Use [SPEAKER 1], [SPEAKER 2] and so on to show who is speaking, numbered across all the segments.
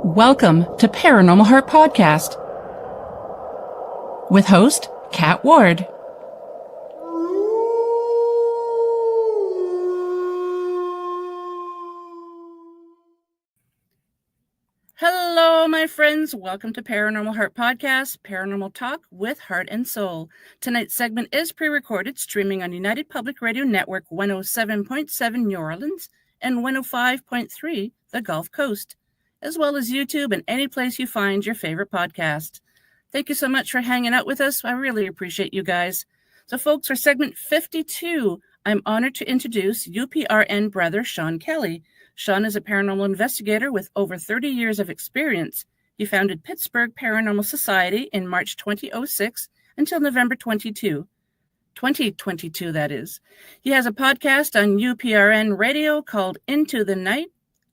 [SPEAKER 1] Welcome to Paranormal Heart Podcast with host Kat Ward. Hello, my friends. Welcome to Paranormal Heart Podcast, paranormal talk with heart and soul. Tonight's segment is pre-recorded, streaming on United Public Radio Network 107.7 New Orleans and 105.3 the Gulf Coast, as well as YouTube and any place you find your favorite podcast. Thank you so much for hanging out with us. I really appreciate you guys. So, folks, for segment 52, I'm honored to introduce UPRN brother Shawn Kelly. Shawn is a paranormal investigator with over 30 years of experience. He founded Pittsburgh Paranormal Society in March 2006 until November 2022, that is. He has a podcast on UPRN radio called Into the Night.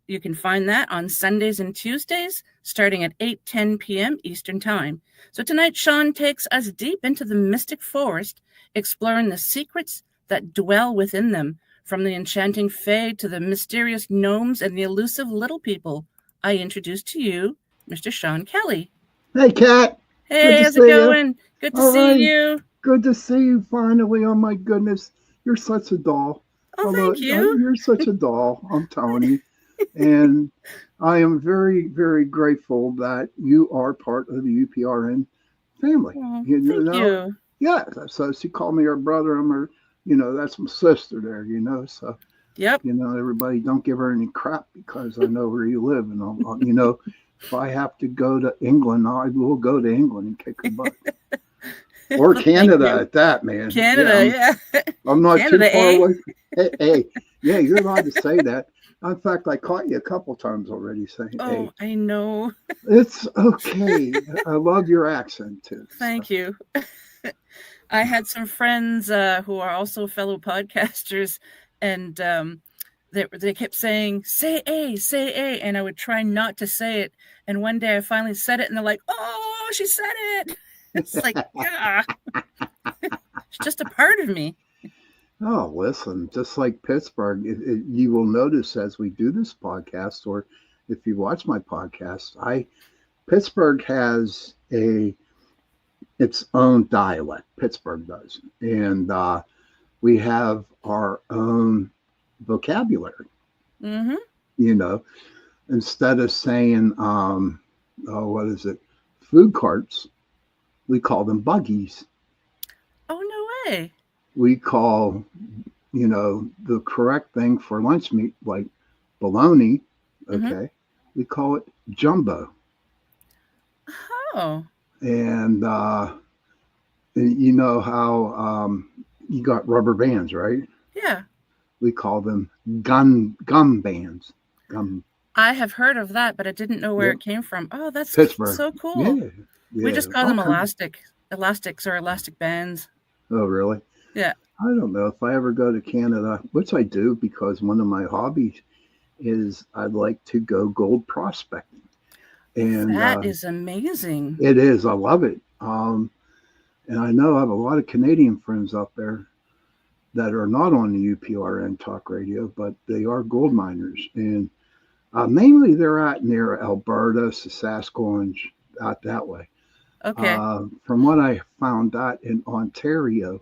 [SPEAKER 1] You can find that on Sundays and Tuesdays, starting at 8:10 p.m. Eastern Time. So tonight, Shawn takes us deep into the mystic forest, exploring the secrets that dwell within them, from the enchanting fae to the mysterious gnomes and the elusive little people. I introduce to you Mr. Shawn Kelly.
[SPEAKER 2] Hey, Kat.
[SPEAKER 1] Hey, how's it going? Good to see you.
[SPEAKER 2] Good to see you finally. Oh, my goodness. You're such a doll.
[SPEAKER 1] Oh, thank you.
[SPEAKER 2] You're such a doll. I'm Tony. And I am very, very grateful that you are part of the UPRN family.
[SPEAKER 1] Oh, thank you.
[SPEAKER 2] Yeah. So she called me her brother. I'm her, that's my sister there, So,
[SPEAKER 1] yep.
[SPEAKER 2] Everybody don't give her any crap because I know where you live. And, if I have to go to England, I will go to England and kick her butt. Or Canada at that, man.
[SPEAKER 1] Canada, yeah.
[SPEAKER 2] I'm not
[SPEAKER 1] Canada,
[SPEAKER 2] too far away. Hey, yeah, you're allowed to say that. In fact, I caught you a couple times already saying,
[SPEAKER 1] "Oh, I know."
[SPEAKER 2] It's okay. I love your accent too.
[SPEAKER 1] Thank you. I had some friends who are also fellow podcasters, and they kept saying, "Say A, say A," and I would try not to say it. And one day I finally said it, and they're like, "Oh, she said it." It's like, yeah, it's just a part of me.
[SPEAKER 2] Oh, listen, just like Pittsburgh, you will notice as we do this podcast, or if you watch my podcast, Pittsburgh has its own dialect. Pittsburgh does, and we have our own vocabulary.
[SPEAKER 1] Mm-hmm.
[SPEAKER 2] Instead of saying, food carts, we call them buggies.
[SPEAKER 1] Oh, no way.
[SPEAKER 2] We call, the correct thing for lunch meat, like bologna, okay,
[SPEAKER 1] Mm-hmm.
[SPEAKER 2] we call it jumbo.
[SPEAKER 1] Oh.
[SPEAKER 2] And you know how you got rubber bands, right?
[SPEAKER 1] Yeah.
[SPEAKER 2] We call them gum bands. Gum.
[SPEAKER 1] I have heard of that, but I didn't know where it came from. Oh, that's
[SPEAKER 2] Pittsburgh.
[SPEAKER 1] So cool.
[SPEAKER 2] Yeah.
[SPEAKER 1] We just call them elastics or elastic bands.
[SPEAKER 2] Oh, really?
[SPEAKER 1] Yeah.
[SPEAKER 2] I don't know if I ever go to Canada, which I do because one of my hobbies is I'd like to go gold prospecting. And
[SPEAKER 1] that is amazing.
[SPEAKER 2] It is. I love it. And I know I have a lot of Canadian friends out there that are not on the UPRN talk radio, but they are gold miners. And mainly they're out near Alberta, Saskatchewan, out that way.
[SPEAKER 1] Okay.
[SPEAKER 2] From what I found out in Ontario,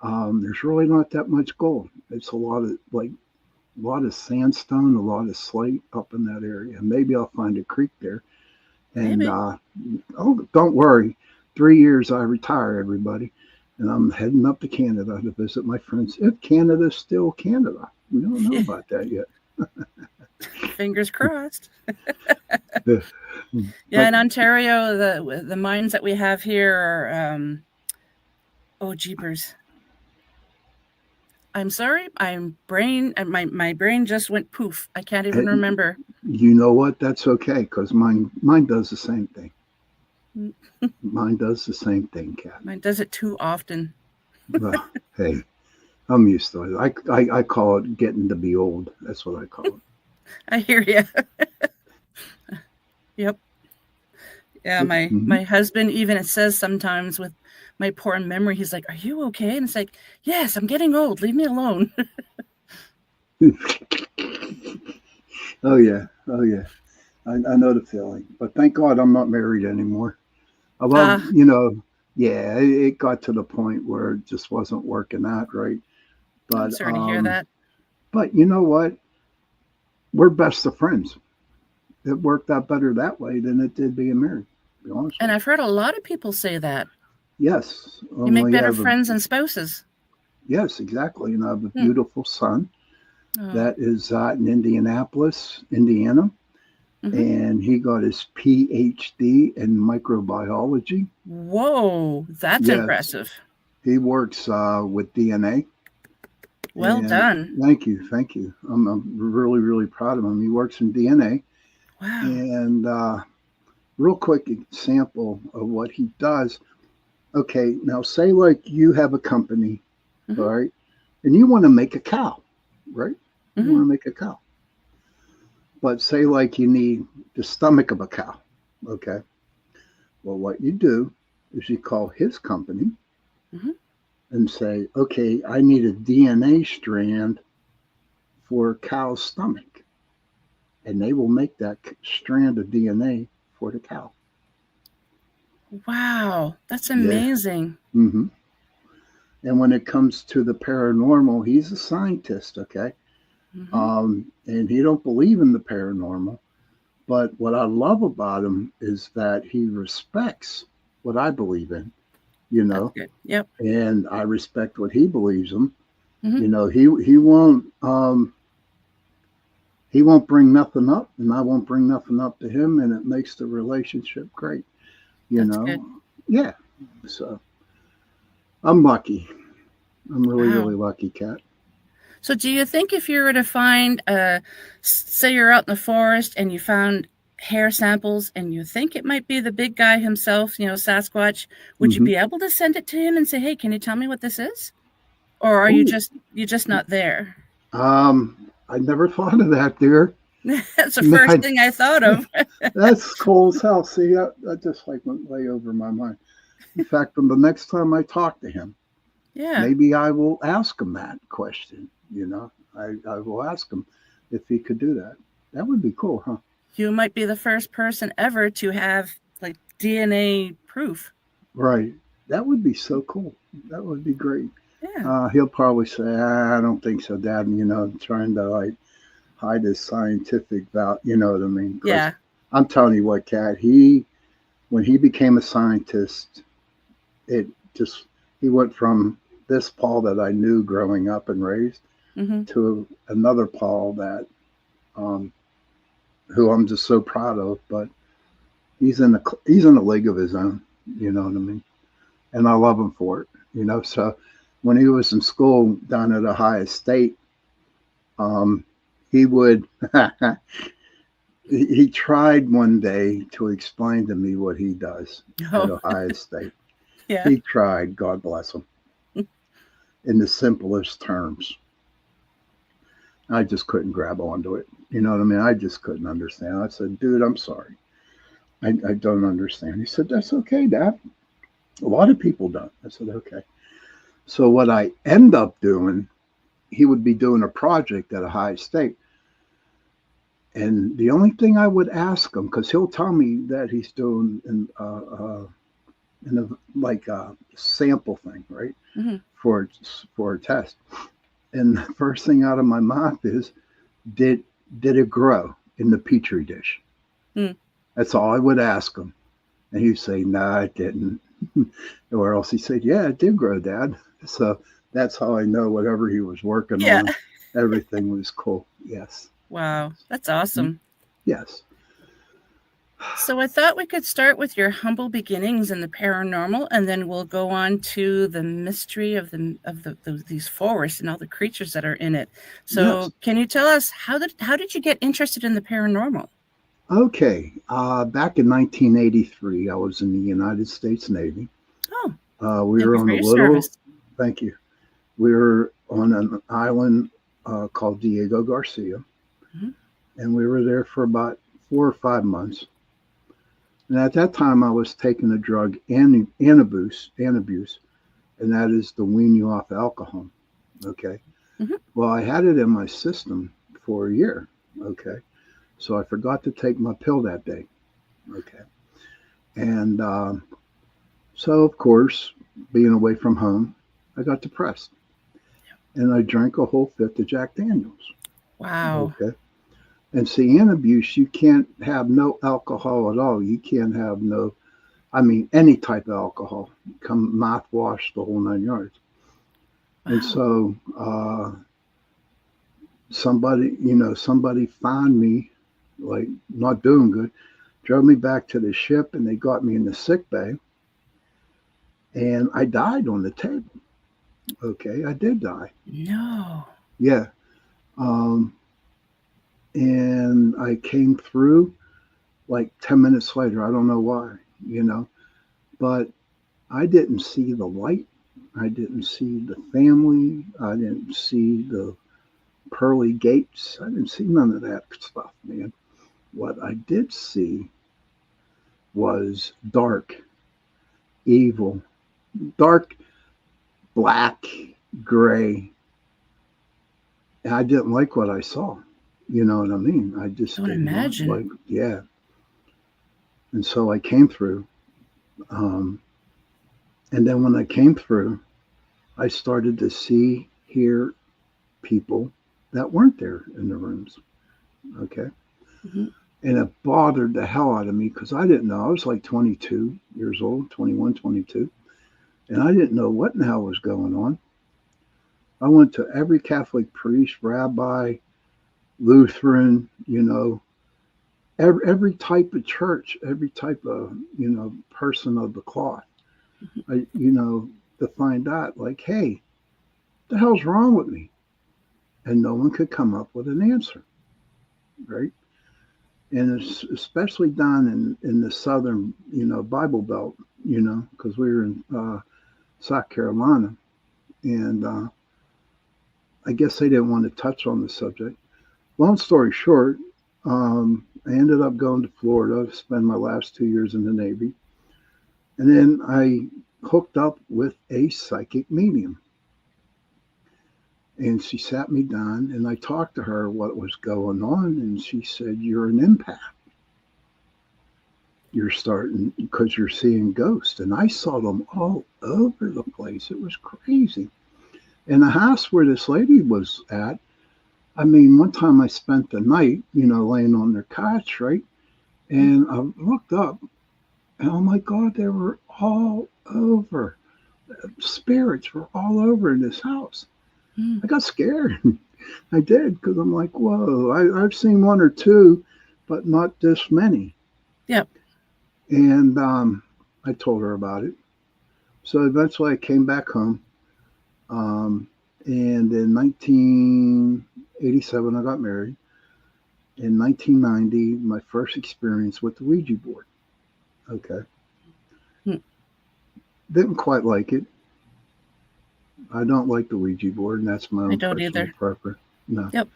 [SPEAKER 2] there's really not that much gold. It's a lot of sandstone, a lot of slate up in that area. Maybe I'll find a creek there. And don't worry, 3 years I retire, everybody, and I'm heading up to Canada to visit my friends. If Canada's still Canada, we don't know about that yet.
[SPEAKER 1] Fingers crossed. Yeah, in Ontario, the mines that we have here are jeepers. I'm sorry, my brain just went poof. I can't even remember.
[SPEAKER 2] You know what? That's okay, because mine does the same thing. Mine does the same thing, Kat.
[SPEAKER 1] Mine does it too often.
[SPEAKER 2] Well, hey, I'm used to it. I call it getting to be old. That's what I call it.
[SPEAKER 1] I hear you. Yep. Yeah, my husband, even it says sometimes with my poor memory, he's like, "Are you okay?" And it's like, "Yes, I'm getting old. Leave me alone."
[SPEAKER 2] Oh yeah. I know the feeling, but thank God I'm not married anymore. Well,
[SPEAKER 1] Ah,
[SPEAKER 2] yeah, it got to the point where it just wasn't working out right.
[SPEAKER 1] I'm
[SPEAKER 2] But
[SPEAKER 1] sorry to hear that.
[SPEAKER 2] you know what? We're best of friends. It worked out better that way than it did being married. To be honest
[SPEAKER 1] And
[SPEAKER 2] with you.
[SPEAKER 1] I've heard a lot of people say that.
[SPEAKER 2] Yes,
[SPEAKER 1] You make
[SPEAKER 2] we
[SPEAKER 1] better
[SPEAKER 2] have a
[SPEAKER 1] friends than spouses.
[SPEAKER 2] yes, exactly. And I have a
[SPEAKER 1] Hmm.
[SPEAKER 2] beautiful son
[SPEAKER 1] Oh.
[SPEAKER 2] that is in Indianapolis, Indiana,
[SPEAKER 1] Hmm.
[SPEAKER 2] and he got his PhD in microbiology.
[SPEAKER 1] Whoa, that's
[SPEAKER 2] Yes,
[SPEAKER 1] impressive.
[SPEAKER 2] he works with DNA.
[SPEAKER 1] Well
[SPEAKER 2] And
[SPEAKER 1] done.
[SPEAKER 2] thank you. I'm really, really proud of him. He works in DNA.
[SPEAKER 1] Wow.
[SPEAKER 2] And real quick example of what he does. Okay, now say like you have a company, all
[SPEAKER 1] Hmm.
[SPEAKER 2] right, and you want to make a cow, right? You
[SPEAKER 1] Hmm.
[SPEAKER 2] want to make a cow. But say like you need the stomach of a cow, okay? Well, what you do is you call his company
[SPEAKER 1] Hmm.
[SPEAKER 2] and say, okay, I need a DNA strand for a cow's stomach. And they will make that strand of DNA for the cow.
[SPEAKER 1] Wow, that's
[SPEAKER 2] Yeah.
[SPEAKER 1] amazing.
[SPEAKER 2] hmm And when it comes to the paranormal, he's a scientist, okay?
[SPEAKER 1] Hmm.
[SPEAKER 2] And he don't believe in the paranormal. But what I love about him is that he respects what I believe in, you
[SPEAKER 1] That's
[SPEAKER 2] know,
[SPEAKER 1] good. Yep.
[SPEAKER 2] and I respect what he believes in.
[SPEAKER 1] Hmm.
[SPEAKER 2] He won't bring nothing up, and I won't bring nothing up to him, and it makes the relationship great, you
[SPEAKER 1] That's good.
[SPEAKER 2] know. Yeah. So I'm lucky. I'm really,
[SPEAKER 1] Wow.
[SPEAKER 2] really lucky, Kat.
[SPEAKER 1] So, do you think if you were to find, say you're out in the forest and you found hair samples and you think it might be the big guy himself, Sasquatch, would you
[SPEAKER 2] hmm
[SPEAKER 1] be able to send it to him and say, "Hey, can you tell me what this is?" Or are
[SPEAKER 2] Oh,
[SPEAKER 1] you just not there?
[SPEAKER 2] I never thought of that, dear.
[SPEAKER 1] That's the first thing I thought of.
[SPEAKER 2] That's cool as hell. See, that just like went way over my mind. In fact, the next time I talk to him,
[SPEAKER 1] Yeah.
[SPEAKER 2] maybe I will ask him that question. I will ask him if he could do that. That would be cool, huh?
[SPEAKER 1] You might be the first person ever to have like DNA proof.
[SPEAKER 2] Right. That would be so cool. That would be great.
[SPEAKER 1] Yeah.
[SPEAKER 2] He'll probably say, I don't think so, Dad. Trying to like hide his scientific value. You know what I mean? Because
[SPEAKER 1] Yeah.
[SPEAKER 2] I'm telling you what, Kat, when he became a scientist, it just, he went from this Paul that I knew growing up and raised
[SPEAKER 1] Hmm.
[SPEAKER 2] to another Paul that, um, who I'm just so proud of, but he's in a league of his own. You know what I mean? And I love him for it. So when he was in school down at Ohio State, um, he would he tried one day to explain to me what he does at
[SPEAKER 1] Oh,
[SPEAKER 2] Ohio State.
[SPEAKER 1] yeah.
[SPEAKER 2] He tried, God bless him, in the simplest terms. I just couldn't grab onto it. You know what I mean? I just couldn't understand. I said, dude, I'm sorry. I don't understand. He said, that's okay, Dad. A lot of people don't. I said, okay. So what I end up doing, he would be doing a project at Ohio State. And the only thing I would ask him, because he'll tell me that he's doing in a, like a sample thing, right,
[SPEAKER 1] Hmm.
[SPEAKER 2] for for a test. And the first thing out of my mouth is, did did it grow in the petri dish?
[SPEAKER 1] Mm.
[SPEAKER 2] That's all I would ask him, and he'd say, "No, it didn't," or else he said, "Yeah, it did grow, Dad." So that's how I know whatever he was working
[SPEAKER 1] Yeah.
[SPEAKER 2] on, everything was cool. Yes,
[SPEAKER 1] Wow. That's
[SPEAKER 2] Mhm.
[SPEAKER 1] awesome.
[SPEAKER 2] yes.
[SPEAKER 1] So I thought we could start with your humble beginnings in the paranormal, and then we'll go on to the mystery of these forests and all the creatures that are in it.
[SPEAKER 2] Yes.
[SPEAKER 1] So can you tell us how did you get interested in the paranormal?
[SPEAKER 2] Okay. Back in 1983, I was in the United States Navy.
[SPEAKER 1] Oh,
[SPEAKER 2] We
[SPEAKER 1] thank
[SPEAKER 2] were
[SPEAKER 1] you
[SPEAKER 2] on
[SPEAKER 1] for
[SPEAKER 2] a
[SPEAKER 1] your
[SPEAKER 2] little,
[SPEAKER 1] service.
[SPEAKER 2] thank you. We were on an island called Diego Garcia,
[SPEAKER 1] Mhm.
[SPEAKER 2] and we were there for about 4 or 5 months. And at that time, I was taking a drug, anabuse, and that is to wean you off alcohol. Okay.
[SPEAKER 1] Mhm.
[SPEAKER 2] Well, I had it in my system for a year. Okay. So I forgot to take my pill that day. Okay. And so, of course, being away from home, I got depressed. And I drank a whole fifth of Jack Daniels.
[SPEAKER 1] Wow.
[SPEAKER 2] Okay. And see, in abuse, you can't have no alcohol at all. You can't have no, I mean, any type of alcohol. Come mouthwash, the whole 9 yards.
[SPEAKER 1] Wow.
[SPEAKER 2] And so somebody found me, like, not doing good, drove me back to the ship, and they got me in the sick bay. And I died on the table. Okay, I did die.
[SPEAKER 1] No.
[SPEAKER 2] Yeah. Um, and I came through like 10 minutes later. I don't know why, but I didn't see the light. I didn't see the family. I didn't see the pearly gates. I didn't see none of that stuff, man. What I did see was dark, evil, dark, black, gray. And I didn't like what I saw. You know what I mean? I just
[SPEAKER 1] Don't
[SPEAKER 2] did not
[SPEAKER 1] imagine.
[SPEAKER 2] like, yeah. And so I came through. And then when I came through, I started to see, hear people that weren't there in the rooms. Okay.
[SPEAKER 1] Mm-hmm.
[SPEAKER 2] And it bothered the hell out of me because I didn't know. I was like 22 years old, 21, 22. And I didn't know what in the hell was going on. I went to every Catholic priest, rabbi, Lutheran, every type of church, every type of, person of the cloth, to find out, like, hey, the hell's wrong with me? And no one could come up with an answer, right? And especially down in the southern, Bible Belt, because we were in South Carolina, and I guess they didn't want to touch on the subject. Long story short, I ended up going to Florida to spend my last 2 years in the Navy. And then I hooked up with a psychic medium. And she sat me down and I talked to her what was going on. And she said, you're an empath. You're starting because you're seeing ghosts. And I saw them all over the place. It was crazy. And the house where this lady was at, I mean, one time I spent the night, laying on their couch, right? And I looked up, and oh my God, they were all over. Spirits were all over in this house. I got scared. I did, because I'm like, whoa, I've seen one or two, but not this many.
[SPEAKER 1] Yep.
[SPEAKER 2] And I told her about it. So eventually I came back home. And in 1987, I got married. In 1990, my first experience with the Ouija board. Okay. Didn't quite like it. I don't like the Ouija board, and that's my own personal preference. No.
[SPEAKER 1] Yep.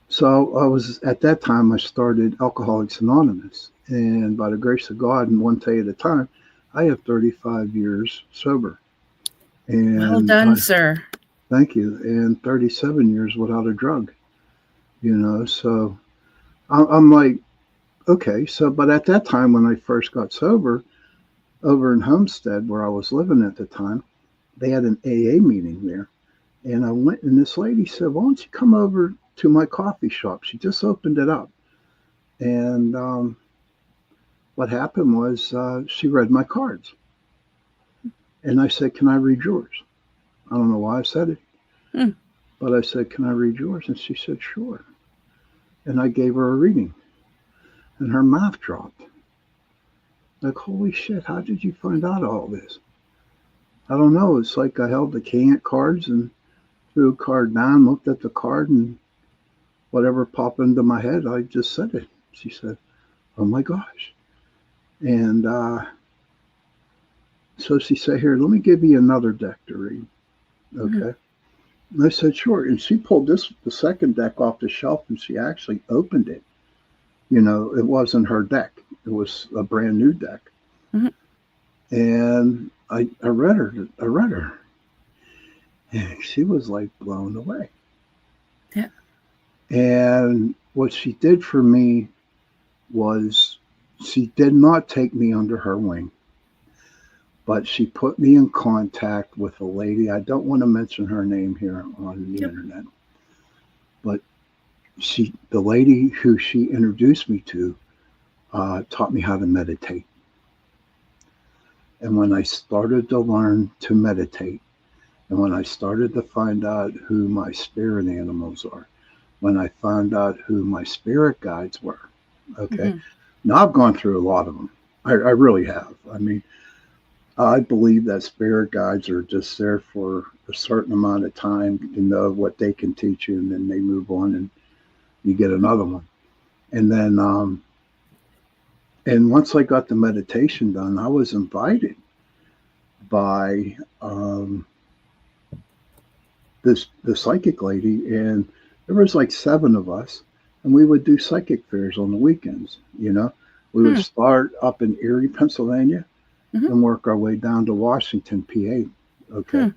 [SPEAKER 2] So at that time, I started Alcoholics Anonymous. And by the grace of God, and one day at a time, I have 35 years sober. And
[SPEAKER 1] well done, sir.
[SPEAKER 2] Thank you. And 37 years without a drug, so I'm like, okay. So, but at that time, when I first got sober over in Homestead, where I was living at the time, they had an AA meeting there. And I went, and this lady said, why don't you come over to my coffee shop? She just opened it up. And what happened was she read my cards. And I said, can I read yours? I don't know why I said it, but I said, can I read yours? And she said, sure. And I gave her a reading, and her mouth dropped. Like, holy shit, how did you find out all this? I don't know. It's like I held the King cards and threw a card down, looked at the card, and whatever popped into my head, I just said it. She said, oh my gosh. And so she said, here, let me give you another deck to read. Okay. And I said, sure. And she pulled the second deck off the shelf, and she actually opened it. It wasn't her deck. It was a brand new deck. And I read her. And she was like blown away.
[SPEAKER 1] Yeah.
[SPEAKER 2] And what she did for me was she did not take me under her wing, but she put me in contact with a lady. I don't want to mention her name here on the internet, but the lady who she introduced me to taught me how to meditate. And when I started to learn to meditate, and when I started to find out who my spirit animals are, when I found out who my spirit guides were, okay, now I've gone through a lot of them. I really have. I mean, I believe that spirit guides are just there for a certain amount of time to know what they can teach you, and then they move on and you get another one. And then, and once I got the meditation done, I was invited by the psychic lady, and there was like 7 of us, and we would do psychic fairs on the weekends. You know, we would start up in Erie, Pennsylvania, and work our way down to Washington, PA. Okay.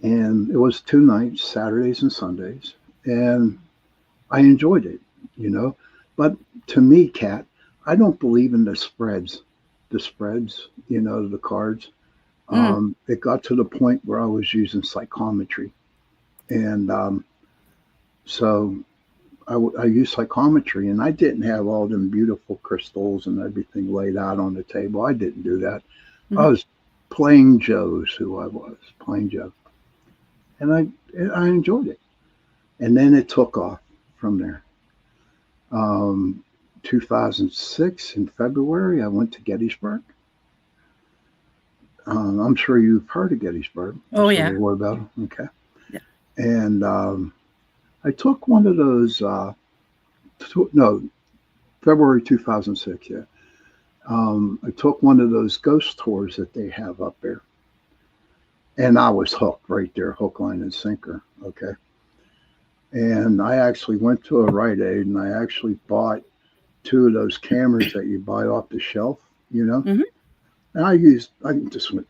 [SPEAKER 2] And it was 2 nights, Saturdays and Sundays, and I enjoyed it, you know. But to me, Kat, I don't believe in the spreads, you know, the cards. It got to the point where I was using psychometry. And so I used psychometry, and I didn't have all them beautiful crystals and everything laid out on the table. I didn't do that. I was plain Joe's who I was, plain Joe. And I enjoyed it. And then it took off from there. 2006 in February, I went to Gettysburg. I'm sure you've heard of Gettysburg.
[SPEAKER 1] Oh, yeah.
[SPEAKER 2] What about it? Okay.
[SPEAKER 1] Yeah.
[SPEAKER 2] And I took one of those, February 2006, yeah. I took one of those ghost tours that they have up there. And I was hooked right there, hook, line, and sinker, okay? And I actually went to a Rite Aid, and I actually bought 2 of those cameras that you buy off the shelf, you know? And I just went,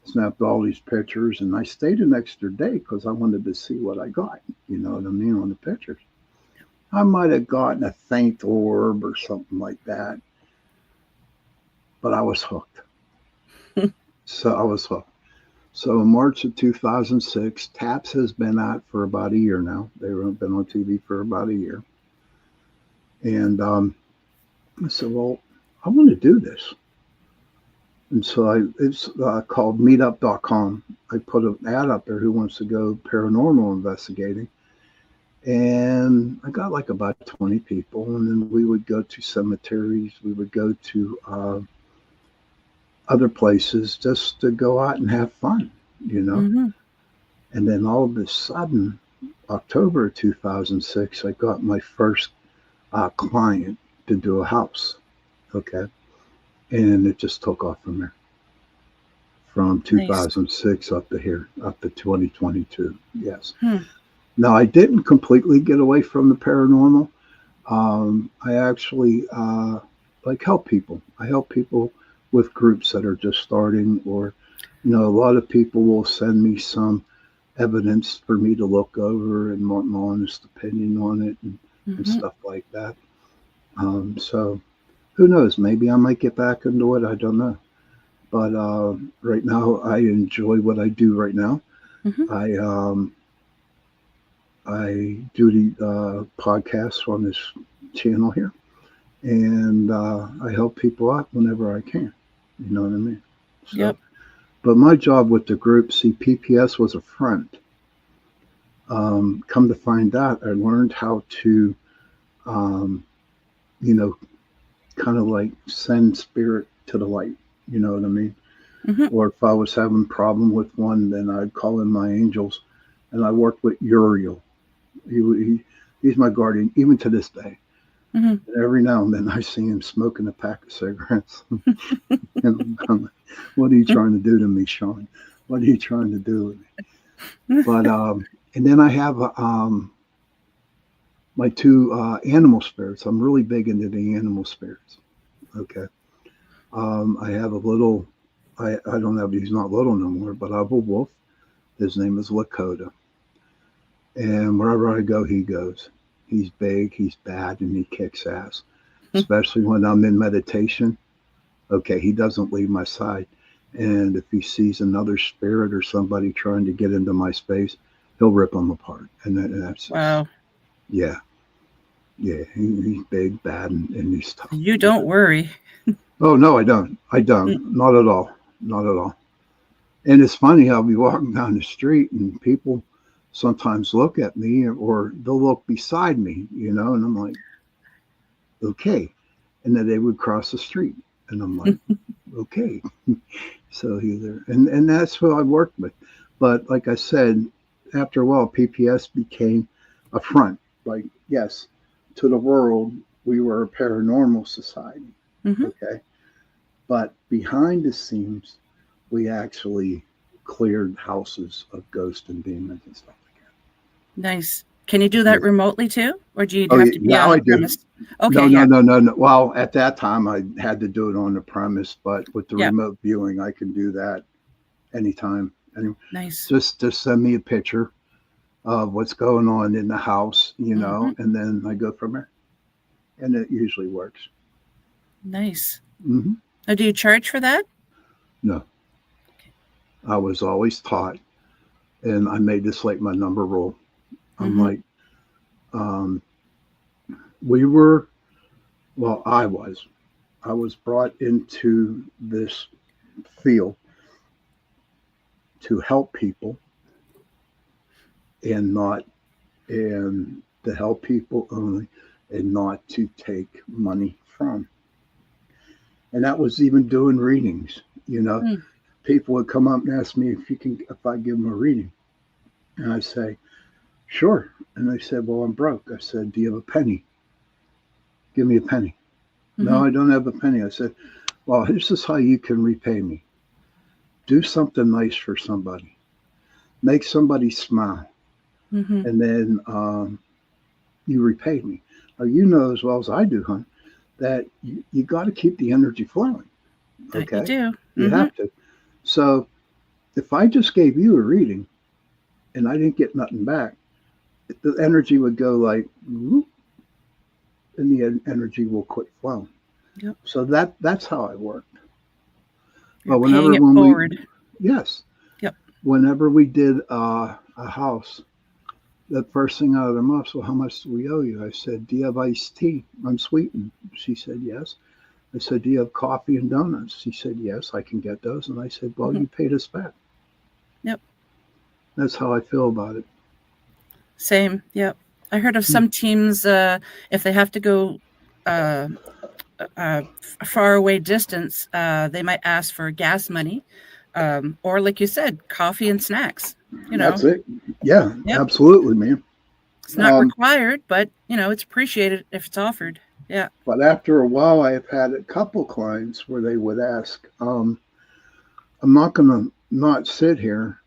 [SPEAKER 2] snapped all these pictures, and I stayed an extra day because I wanted to see what I got, you know what I mean, on the pictures. I might have gotten a faint orb or something like that, but I was hooked. So I was hooked. So in March of 2006, TAPS has been out for about a year now. They've been on TV for about a year. And I said, well, I want to do this. And so it's called meetup.com. I put an ad up there, who wants to go paranormal investigating. And I got like about 20 people. And then we would go to cemeteries. We would go to other places just to go out and have fun, you know. And then all of a sudden, October 2006, I got my first client to do a house, okay? And it just took off from there. From 2006 up to here, up to 2022, yes. Now, I didn't completely get away from the paranormal. I actually help people. I help people with groups that are just starting, or, you know, a lot of people will send me some evidence for me to look over and want my honest opinion on it, and stuff like that. So who knows? Maybe I might get back into it. I don't know. But right now, I enjoy what I do right now. I do the podcasts on this channel here, and I help people out whenever I can. You know what I mean? So, but my job with the group, see, PPS was a front. Come to find out, I learned how to, you know, kind of like send spirit to the light. You know what I mean? Or if I was having a problem with one, then I'd call in my angels, and I worked with Uriel. He's my guardian, even to this day. And every now and then I see him smoking a pack of cigarettes. And I'm like, what are you trying to do to me, Shawn? What are you trying to do with me? But and then I have my 2 animal spirits. I'm really big into the animal spirits. Okay. I have a little, I don't have, he's not little no more, but I have a wolf. His name is Lakota. And wherever I go, he goes. He's big, he's bad, and he kicks ass. Especially when I'm in meditation. Okay, he doesn't leave my side. And if he sees another spirit or somebody trying to get into my space, he'll rip them apart. And that's just,
[SPEAKER 1] Wow.
[SPEAKER 2] yeah. Yeah, he's big, bad, and he's tough.
[SPEAKER 1] You don't worry.
[SPEAKER 2] Oh, no, I don't. I don't. Not at all. Not at all. And it's funny, I'll be walking down the street and people sometimes look at me or they'll look beside me, and I'm like, okay. And then they would cross the street. And I'm like, okay. So either, and that's what I worked with. But like I said, after a while, PPS became a front. Like, yes, to the world, we were a paranormal society.
[SPEAKER 1] Mm-hmm.
[SPEAKER 2] Okay. But behind the scenes, we actually cleared houses of ghosts and demons and stuff like that.
[SPEAKER 1] Nice. Can you do that remotely too? Or do you
[SPEAKER 2] Oh,
[SPEAKER 1] have to be
[SPEAKER 2] now
[SPEAKER 1] on
[SPEAKER 2] I
[SPEAKER 1] the
[SPEAKER 2] do.
[SPEAKER 1] premise? Okay.
[SPEAKER 2] No,
[SPEAKER 1] Yeah.
[SPEAKER 2] no. Well, at that time, I had to do it on the premise, but with the
[SPEAKER 1] Yeah.
[SPEAKER 2] remote viewing, I can do that anytime. And
[SPEAKER 1] Nice.
[SPEAKER 2] just send me a picture of what's going on in the house,
[SPEAKER 1] Mm-hmm.
[SPEAKER 2] and then I go from there. And it usually works.
[SPEAKER 1] Nice.
[SPEAKER 2] Mm-hmm.
[SPEAKER 1] Now, do you charge for that?
[SPEAKER 2] No. I was always taught, and I made this like my number rule. I'm
[SPEAKER 1] Mm-hmm.
[SPEAKER 2] like, I was brought into this field to help people and to help people only and not to take money from. And that was even doing readings,
[SPEAKER 1] Mm.
[SPEAKER 2] People would come up and ask me if I give them a reading. And I'd say, sure. And they said, well, I'm broke. I said, do you have a penny? Give me a penny.
[SPEAKER 1] Mm-hmm.
[SPEAKER 2] No, I don't have a penny. I said, well, this is how you can repay me. Do something nice for somebody. Make somebody smile.
[SPEAKER 1] Mm-hmm.
[SPEAKER 2] And then you repay me. Now, you know as well as I do, hon, that you got to keep the energy flowing. Okay?
[SPEAKER 1] You do.
[SPEAKER 2] You
[SPEAKER 1] Mm-hmm.
[SPEAKER 2] have to. So if I just gave you a reading and I didn't get nothing back, the energy would go like, whoop, and the energy will quit flowing.
[SPEAKER 1] Yep.
[SPEAKER 2] So that's how I work.
[SPEAKER 1] You're paying it forward.
[SPEAKER 2] Yes.
[SPEAKER 1] Yep.
[SPEAKER 2] Whenever we did a house, the first thing out of their mouth, so how much do we owe you? I said, do you have iced tea unsweetened? She said, yes. I said, do you have coffee and donuts? She said, yes, I can get those. And I said, well, you paid us back.
[SPEAKER 1] Yep.
[SPEAKER 2] That's how I feel about it.
[SPEAKER 1] Same. Yep. I heard of some teams, if they have to go a far away distance, they might ask for gas money, or like you said, coffee and snacks.
[SPEAKER 2] That's it. Yeah, yep. Absolutely, man.
[SPEAKER 1] It's not required, but it's appreciated if it's offered. Yeah.
[SPEAKER 2] But after a while, I have had a couple clients where they would ask, I'm not going to not sit here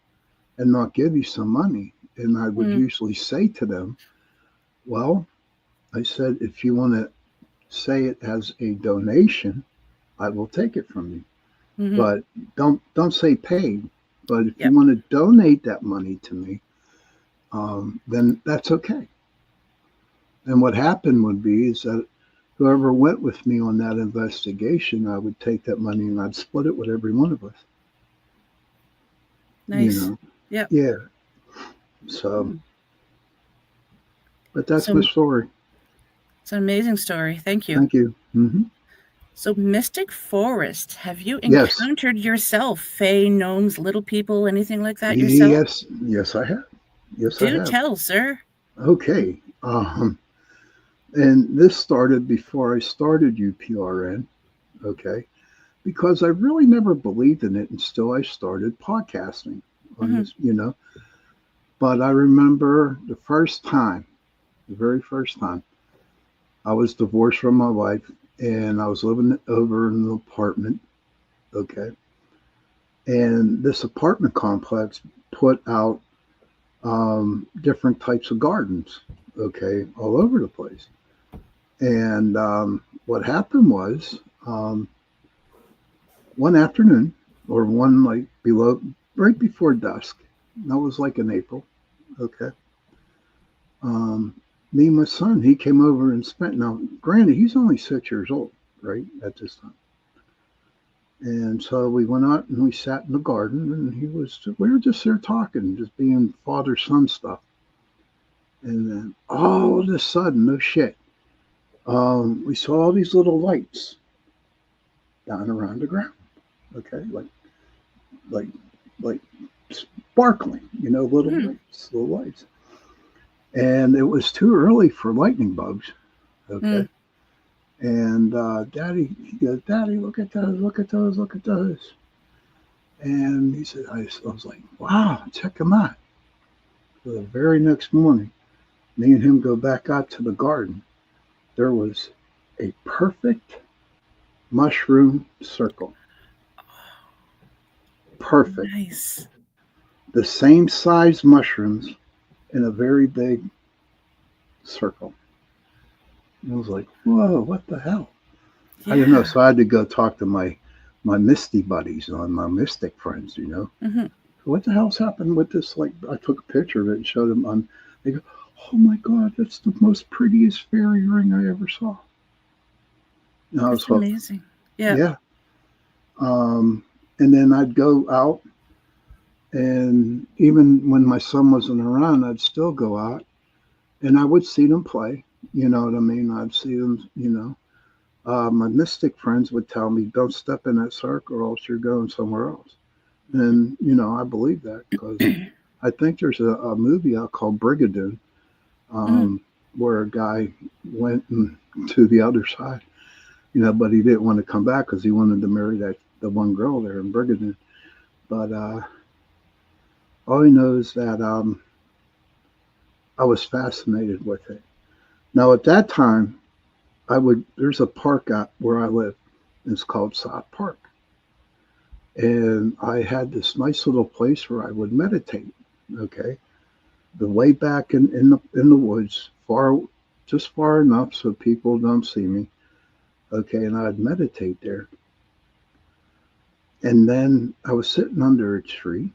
[SPEAKER 2] and not give you some money. And I would usually say to them, well, I said, if you want to say it as a donation, I will take it from you. Mm-hmm. But don't say paid. But if you want to donate that money to me, then that's okay. And what happened would be is that whoever went with me on that investigation, I would take that money and I'd split it with every one of us.
[SPEAKER 1] Nice.
[SPEAKER 2] Yeah. Yeah. So, but that's my story.
[SPEAKER 1] It's an amazing story. Thank you.
[SPEAKER 2] Thank you. Mm-hmm.
[SPEAKER 1] So, Mystic Forest, have you encountered yourself fae, gnomes, little people, anything like that yourself?
[SPEAKER 2] Yes, I have. Yes,
[SPEAKER 1] I
[SPEAKER 2] have.
[SPEAKER 1] Do tell, sir.
[SPEAKER 2] Okay. And this started before I started UPRN, okay, because I really never believed in it until I started podcasting on this, But I remember the very first time, I was divorced from my wife and I was living over in an apartment, okay, and this apartment complex put out different types of gardens, okay, all over the place. And what happened was one afternoon, or right before dusk, that was like in April, okay, Me and my son, he came over and spent. Now, granted, he's only 6 years old, right, at this time. And so we went out and we sat in the garden, and we were just there talking, just being father-son stuff. And then all of a sudden, no shit, we saw all these little lights down around the ground. Okay, like like sparkling, little lights. And it was too early for lightning bugs. Okay. And he goes, Daddy, look at those, look at those, look at those. And he said, I was like, wow, check them out. So the very next morning, me and him go back out to the garden. There was a perfect mushroom circle. Perfect.
[SPEAKER 1] Nice.
[SPEAKER 2] The same size mushrooms in a very big circle. And I was like, whoa, what the hell? Yeah. I didn't know. So I had to go talk to my Misty buddies, my mystic friends,
[SPEAKER 1] Mm-hmm.
[SPEAKER 2] What the hell's happened with this? Like, I took a picture of it and showed them they go, oh my God, that's the most prettiest fairy ring I ever saw. And I was
[SPEAKER 1] hooked. Amazing. Yeah.
[SPEAKER 2] Yeah. And then I'd go out, and even when my son wasn't around, I'd still go out and I would see them play. You know what I mean? I'd see them, my mystic friends would tell me, don't step in that circle or else you're going somewhere else. And, I believe that because I think there's a movie out called Brigadoon where a guy went to the other side, but he didn't want to come back because he wanted to marry the one girl there in Brigadoon. But all I know is that I was fascinated with it. Now, at that time, there's a park out where I live. It's called South Park. And I had this nice little place where I would meditate, okay? The way back in the woods, just far enough so people don't see me, okay? And I'd meditate there. And then I was sitting under a tree,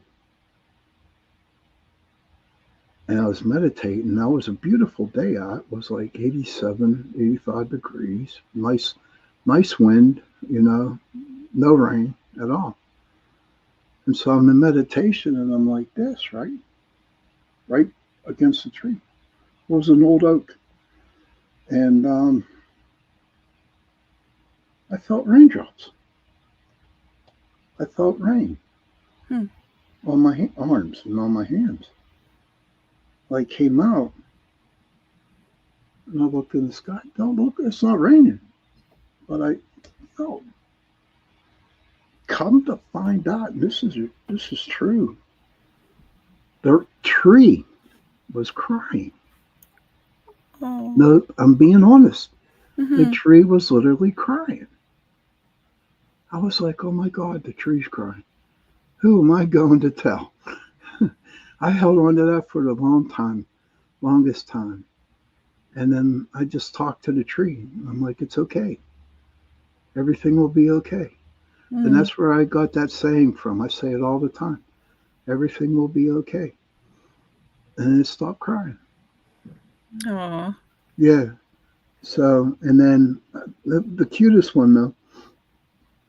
[SPEAKER 2] and I was meditating. That was a beautiful day out. It was like 87, 85 degrees. Nice wind, no rain at all. And so I'm in meditation, and I'm like this, right? Right against the tree. It was an old oak. And I felt raindrops. I felt rain on my arms and on my hands. Like came out, and I looked in the sky. Don't look, it's not raining. But I felt. Come to find out, and this is true. The tree was crying.
[SPEAKER 1] Oh.
[SPEAKER 2] No, I'm being honest. Mm-hmm. The tree was literally crying. I was like, oh my God, the tree's crying. Who am I going to tell? I held on to that for the longest time. And then I just talked to the tree. I'm like, it's okay. Everything will be okay. And that's where I got that saying from. I say it all the time. Everything will be okay. And it stopped crying.
[SPEAKER 1] Aww.
[SPEAKER 2] Yeah. So, and then the cutest one, though,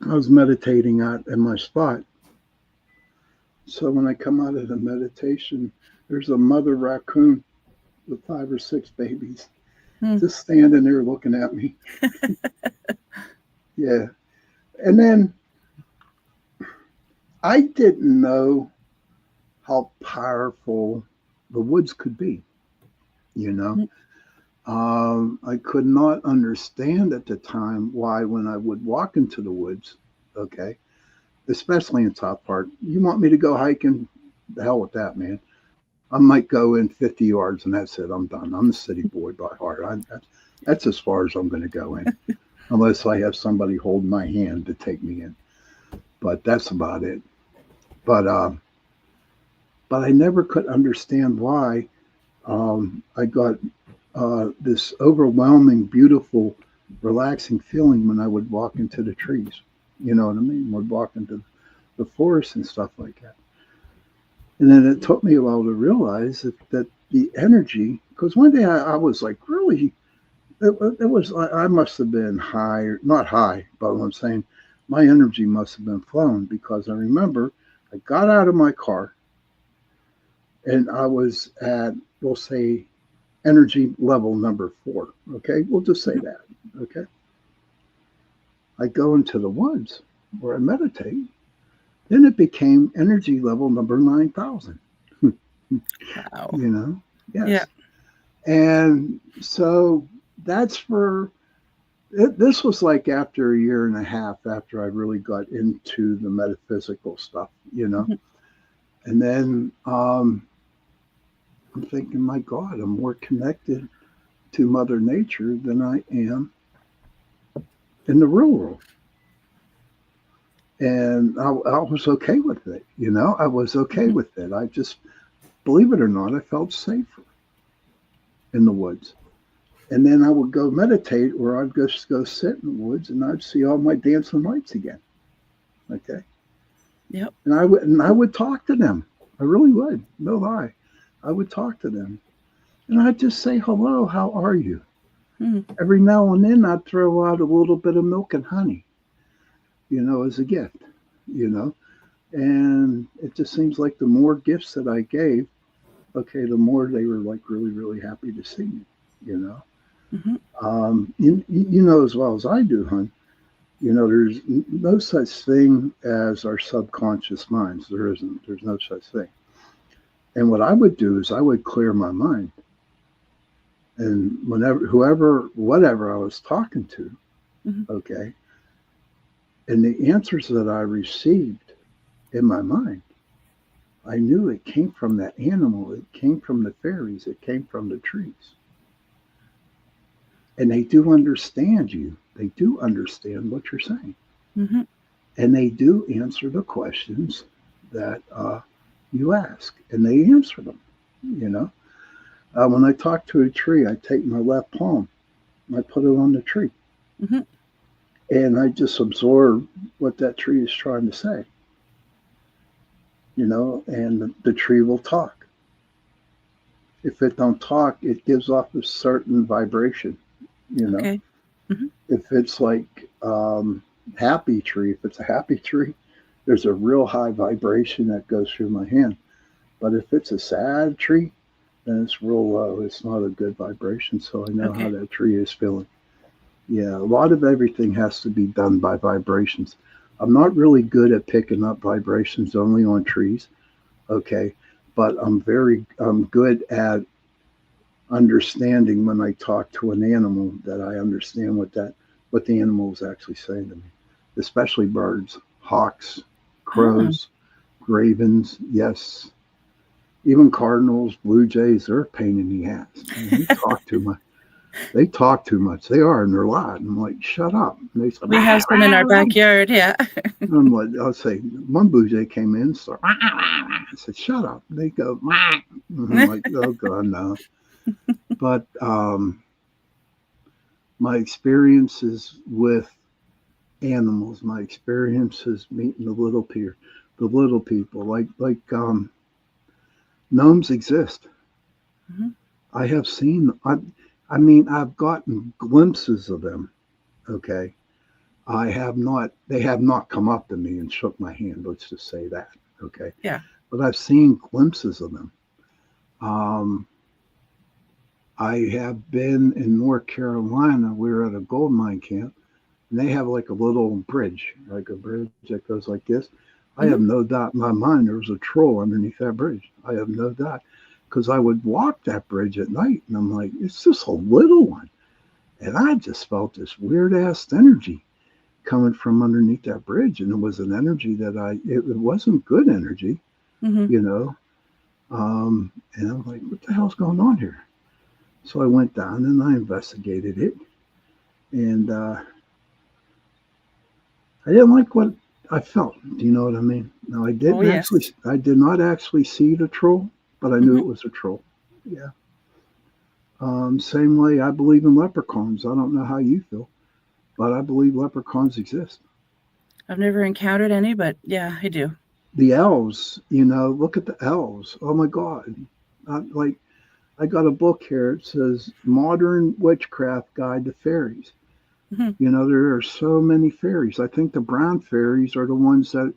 [SPEAKER 2] I was meditating out in my spot. So when I come out of the meditation, there's a mother raccoon with 5 or 6 babies just standing there looking at me. Yeah. And then I didn't know how powerful the woods could be, I could not understand at the time why when I would walk into the woods, okay, especially in South Park, you want me to go hiking? The hell with that, man. I might go in 50 yards and that's it. I'm done. I'm a city boy by heart. That's as far as I'm going to go in, unless I have somebody holding my hand to take me in. But that's about it. But I never could understand why I got this overwhelming, beautiful, relaxing feeling when I would walk into the trees. You know what I mean? Would walk into the forest and stuff like that. And then it took me a while to realize that the energy Because one day I was like really, it was, I must have been high, not high, but what I'm saying, my energy must have been flowing, because I remember I got out of my car and I was at, we'll say, energy level number 4. Okay, we'll just say that. Okay, I go into the woods where I meditate. Then it became energy level number 9,000.
[SPEAKER 1] Wow.
[SPEAKER 2] You know, yes.
[SPEAKER 1] Yeah.
[SPEAKER 2] And so that's this was like after a year and a half after I really got into the metaphysical stuff,
[SPEAKER 1] Mm-hmm.
[SPEAKER 2] And then I'm thinking, my God, I'm more connected to Mother Nature than I am in the real world. And I was okay with it, I was okay with it. I just, believe it or not, I felt safer in the woods. And then I would go meditate, or I'd just go sit in the woods, and I'd see all my dancing lights again. Okay.
[SPEAKER 1] Yep.
[SPEAKER 2] And I would talk to them. I really would. No lie. I would talk to them. And I'd just say, hello, how are you?
[SPEAKER 1] Mm-hmm.
[SPEAKER 2] Every now and then I'd throw out a little bit of milk and honey, as a gift, And it just seems like the more gifts that I gave, okay, the more they were like really, really happy to see me,
[SPEAKER 1] Mm-hmm.
[SPEAKER 2] You know as well as I do, hon, there's no such thing as our subconscious minds. There isn't. There's no such thing. And what I would do is I would clear my mind. And whatever I was talking to,
[SPEAKER 1] Mm-hmm.
[SPEAKER 2] okay, and the answers that I received in my mind, I knew it came from that animal. It came from the fairies. It came from the trees. And they do understand you. They do understand what you're saying.
[SPEAKER 1] Mm-hmm.
[SPEAKER 2] And they do answer the questions that you ask. And they answer them, When I talk to a tree, I take my left palm and I put it on the tree.
[SPEAKER 1] Mm-hmm.
[SPEAKER 2] And I just absorb what that tree is trying to say. And the tree will talk. If it don't talk, it gives off a certain vibration,
[SPEAKER 1] Okay. Mm-hmm.
[SPEAKER 2] If it's like happy tree, if it's a happy tree, there's a real high vibration that goes through my hand. But if it's a sad tree, then it's real low. It's not a good vibration. So I know how that tree is feeling. Yeah, a lot of everything has to be done by vibrations. I'm not really good at picking up vibrations only on trees, okay? But I'm good at understanding when I talk to an animal, that I understand what the animal is actually saying to me, especially birds, hawks, crows, ravens, yes. Even cardinals, blue jays, they're a pain in the ass. They talk too much. They talk too much. They are, and they're loud. I'm like, shut up. And they say,
[SPEAKER 1] we have some in our backyard, yeah.
[SPEAKER 2] I'm like, I'll say, one blue jay came in, so I said, shut up. They go, and I'm like, oh God, no. But my experiences with animals, my experiences meeting the little people, like gnomes exist.
[SPEAKER 1] Mm-hmm.
[SPEAKER 2] I have seen. I've gotten glimpses of them. Okay, I have not. They have not come up to me and shook my hand. Let's just say that. Okay.
[SPEAKER 1] Yeah.
[SPEAKER 2] But I've seen glimpses of them. I have been in North Carolina. We were at a gold mine camp, and they have like a little bridge, like a bridge that goes like this. I have no doubt in my mind there was a troll underneath that bridge. I have no doubt, because I would walk that bridge at night, and I'm like, it's just a little one. And I just felt this weird-ass energy coming from underneath that bridge, and it was an energy that it wasn't good energy,
[SPEAKER 1] Mm-hmm.
[SPEAKER 2] And I'm like, what the hell's going on here? So I went down and I investigated it, and I didn't like what I felt. Do you know what I mean? Now I did not actually see the troll, but I knew it was a troll. Yeah. Same way I believe in leprechauns. I don't know how you feel, but I believe leprechauns exist.
[SPEAKER 1] I've never encountered any, but yeah, I do.
[SPEAKER 2] The elves, look at the elves. Oh my God. I got a book here. It says Modern Witchcraft Guide to Fairies.
[SPEAKER 1] Hmm.
[SPEAKER 2] You know, there are so many fairies. I think the brown fairies are the ones that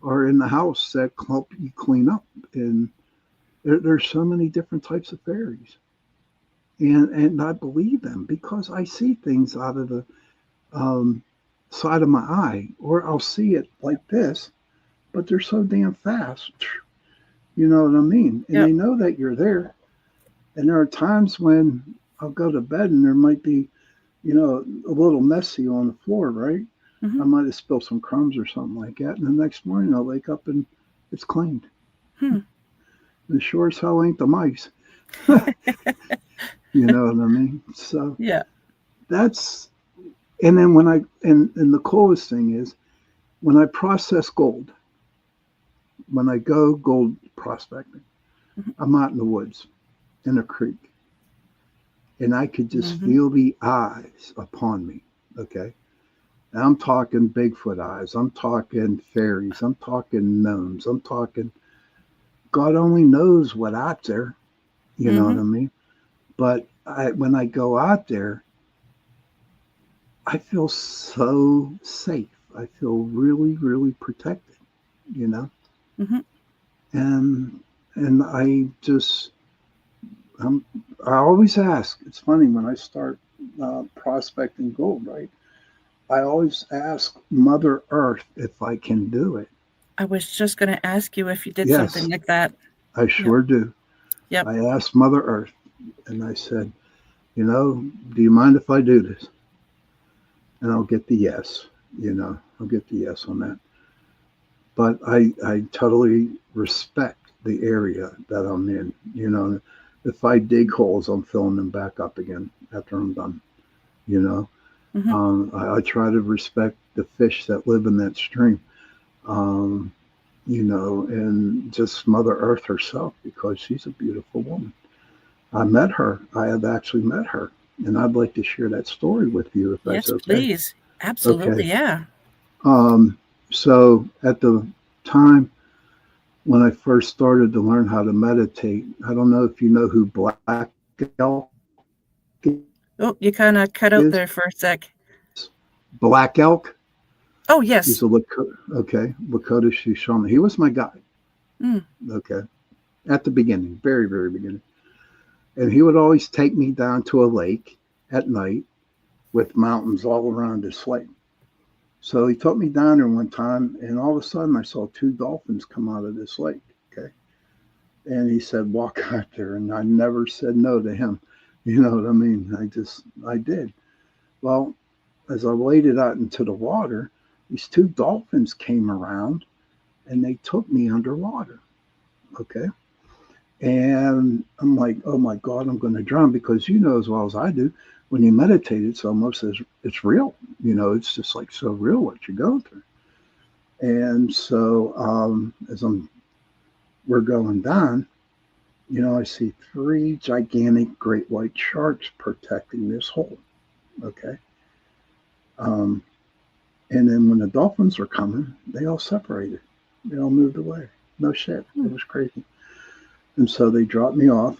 [SPEAKER 2] are in the house that help you clean up. And there's so many different types of fairies. And I believe them because I see things out of the um, side of my eye, or I'll see it like this, but they're so damn fast. You know what I mean? And
[SPEAKER 1] Yep.
[SPEAKER 2] they know that you're there. And there are times when I'll go to bed and there might be, you know, a little messy on the floor, right?
[SPEAKER 1] Hmm.
[SPEAKER 2] I might have spilled some crumbs or something like that. And the next morning I'll wake up and it's cleaned.
[SPEAKER 1] Hmm.
[SPEAKER 2] And sure as hell ain't the mice. You know what I mean? So
[SPEAKER 1] Yeah.
[SPEAKER 2] that's, and then and the coolest thing is when I process gold, when I go gold prospecting, I'm out in the woods in a creek and I could just
[SPEAKER 1] Hmm.
[SPEAKER 2] feel the eyes upon me. Okay. And I'm talking Bigfoot eyes. I'm talking fairies. I'm talking gnomes. I'm talking God only knows what out there. You know what
[SPEAKER 1] Hmm.
[SPEAKER 2] I mean? But when I go out there, I feel so safe. I feel really, really protected, you know?
[SPEAKER 1] Hmm.
[SPEAKER 2] And I just I'm, I always ask. It's funny when I start prospecting gold, right? I always ask Mother Earth if I can do it.
[SPEAKER 1] I was just going to ask you if you did something
[SPEAKER 2] Yes,
[SPEAKER 1] like that.
[SPEAKER 2] I
[SPEAKER 1] Yep.
[SPEAKER 2] sure do.
[SPEAKER 1] Yep.
[SPEAKER 2] I asked Mother Earth, and I said, you know, do you mind if I do this? And I'll get the yes. You know, I'll get the yes on that. But I totally respect the area that I'm in. You know, if I dig holes, I'm filling them back up again after I'm done. You know,
[SPEAKER 1] Hmm.
[SPEAKER 2] I try to respect the fish that live in that stream. Um, you know, and just Mother Earth herself because she's a beautiful woman. I met her. I have actually met her, and I'd like to share that story with you if that's
[SPEAKER 1] Yes,
[SPEAKER 2] okay.
[SPEAKER 1] please. Absolutely.
[SPEAKER 2] Okay.
[SPEAKER 1] Yeah.
[SPEAKER 2] Um, so at the time when I first started to learn how to meditate, I don't know if you know who Black Elk
[SPEAKER 1] Oh, you kind of cut out
[SPEAKER 2] is.
[SPEAKER 1] there for a sec.
[SPEAKER 2] Black Elk.
[SPEAKER 1] Oh,
[SPEAKER 2] He's
[SPEAKER 1] yes.
[SPEAKER 2] a Lakota Shoshone. He was my guide.
[SPEAKER 1] Mm.
[SPEAKER 2] Okay, at the beginning, very very beginning, and he would always take me down to a lake at night with mountains all around this lake. So he took me down there one time, and all of a sudden I saw two dolphins come out of this lake. Okay, and he said, "Walk out there," and I never said no to him. You know what I mean? I did. Well, as I waded out into the water, these two dolphins came around and they took me underwater. Okay. And I'm like, oh my God, I'm going to drown because you know as well as I do, when you meditate, it's almost as it's real. You know, it's just like so real what you're going through. And so as we're going down, you know, I see three gigantic great white sharks protecting this hole. Okay. Um, and then when the dolphins were coming, they all separated. They all moved away. No shit.
[SPEAKER 1] Mm.
[SPEAKER 2] It was crazy. And so they dropped me off.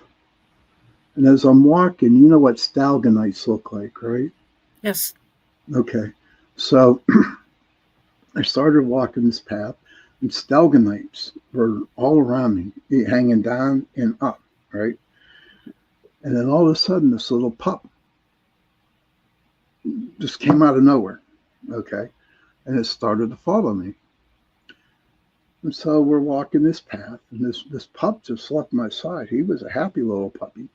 [SPEAKER 2] And as I'm walking, you know what stalagmites look like, right?
[SPEAKER 1] Yes.
[SPEAKER 2] Okay. So I started walking this path, and stalagmites were all around me, hanging down and up, right? And then all of a sudden, this little pup just came out of nowhere, okay? And it started to follow me. And so we're walking this path, and this pup just left my side. He was a happy little puppy,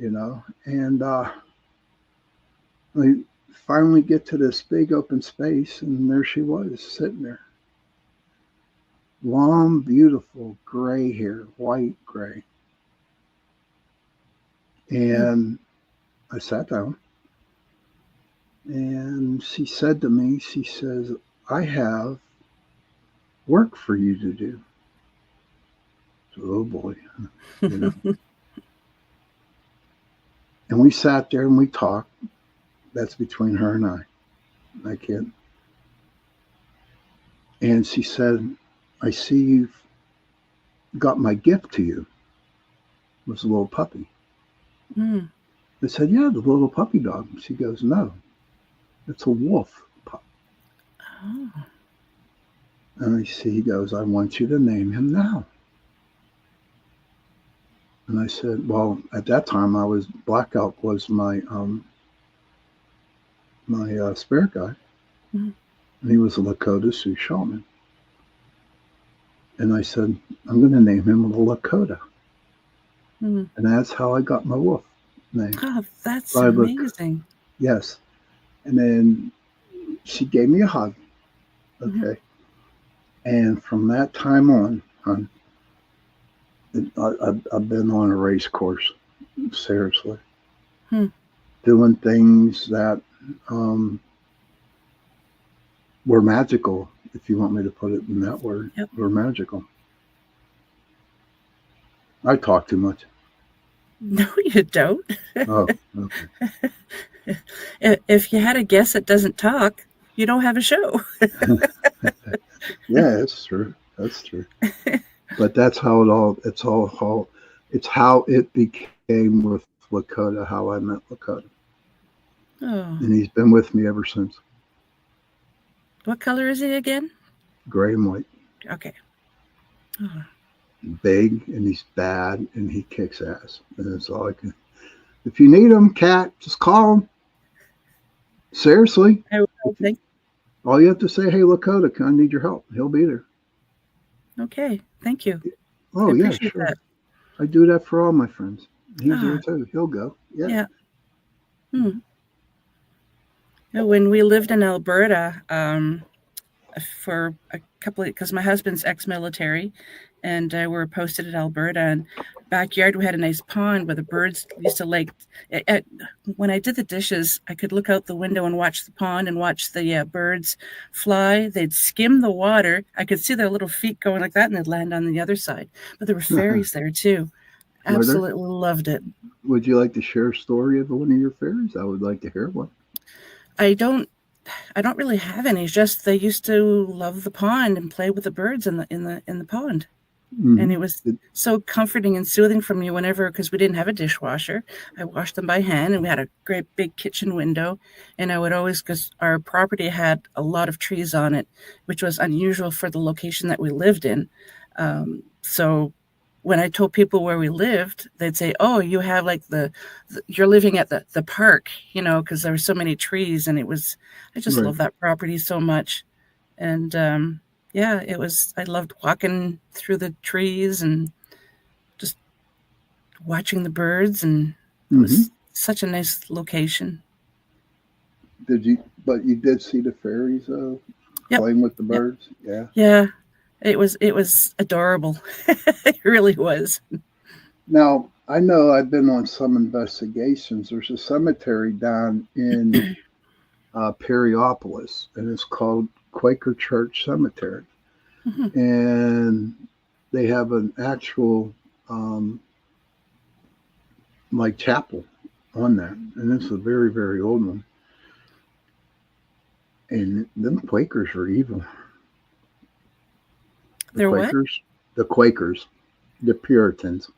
[SPEAKER 2] you know. And I finally get to this big open space, and there she was sitting there. Long, beautiful gray hair, white gray.
[SPEAKER 1] Mm.
[SPEAKER 2] And I sat down, and she said to me, she says, I have work for you to do. So, oh boy, you know. And we sat there and we talked. That's between her and I can't. And she said, I see you've got my gift to you. was a little puppy.
[SPEAKER 1] Mm.
[SPEAKER 2] I said, yeah, the little puppy dog. She goes, no, it's a wolf pup.
[SPEAKER 1] Oh.
[SPEAKER 2] And he goes, I want you to name him now. And I said, well, at that time Black Elk was my spirit guide.
[SPEAKER 1] Mm.
[SPEAKER 2] And he was a Lakota Sioux shaman. And I said, I'm going to name him Lakota.
[SPEAKER 1] Mm.
[SPEAKER 2] And that's how I got my wolf name.
[SPEAKER 1] Oh, that's
[SPEAKER 2] So
[SPEAKER 1] amazing.
[SPEAKER 2] Yes. And then she gave me a hug. Okay.
[SPEAKER 1] Mm-hmm.
[SPEAKER 2] And from that time on, I've been on a race course, seriously. Doing things that were magical, if you want me to put it in that word.
[SPEAKER 1] Yep.
[SPEAKER 2] Were magical. I talk too much.
[SPEAKER 1] No, you don't.
[SPEAKER 2] Oh, okay.
[SPEAKER 1] If you had a guest that doesn't talk, you don't have a show.
[SPEAKER 2] Yeah, it's true. That's true. But that's how it's how it became with Lakota, how I met Lakota.
[SPEAKER 1] Oh.
[SPEAKER 2] And he's been with me ever since.
[SPEAKER 1] What color is he again?
[SPEAKER 2] Gray and white.
[SPEAKER 1] Okay. Oh.
[SPEAKER 2] Big, and he's bad, and he kicks ass. And that's all I can. If you need him, Cat, just call him. Seriously.
[SPEAKER 1] I think.
[SPEAKER 2] All you have to say, hey, Lakota, I need your help. He'll be there.
[SPEAKER 1] Okay. Thank you.
[SPEAKER 2] Oh, yeah, sure. That. I do that for all my friends. He's there too. He'll go. Yeah.
[SPEAKER 1] When we lived in Alberta, for a couple of, because my husband's ex-military, and we're posted at Alberta, and backyard we had a nice pond where the birds used to like. When I did the dishes, I could look out the window and watch the pond and watch the birds fly. They'd skim the water. I could see their little feet going like that, and they'd land on the other side. But there were fairies there too. Absolutely loved it.
[SPEAKER 2] Would you like to share a story of one of your fairies? I would like to hear one.
[SPEAKER 1] I don't really have any. It's just they used to love the pond and play with the birds in the pond. Mm-hmm. And it was so comforting and soothing for me whenever, because we didn't have a dishwasher. I washed them by hand, and we had a great big kitchen window. And I would always, because our property had a lot of trees on it, which was unusual for the location that we lived in. So when I told people where we lived, they'd say, oh, you have like you're living at the park, because there were so many trees. And I just love that property so much. And I loved walking through the trees and just watching the birds. And it was such a nice location.
[SPEAKER 2] But you did see the fairies playing with the birds?
[SPEAKER 1] Yep. Yeah. It was adorable. It really was.
[SPEAKER 2] Now, I know I've been on some investigations. There's a cemetery down in Perryopolis, and it's called Quaker Church Cemetery. Mm-hmm. And they have an actual like chapel on that. And it's a very, very old one. And them Quakers are evil.
[SPEAKER 1] They're
[SPEAKER 2] Quakers, what? The Quakers, the Puritans.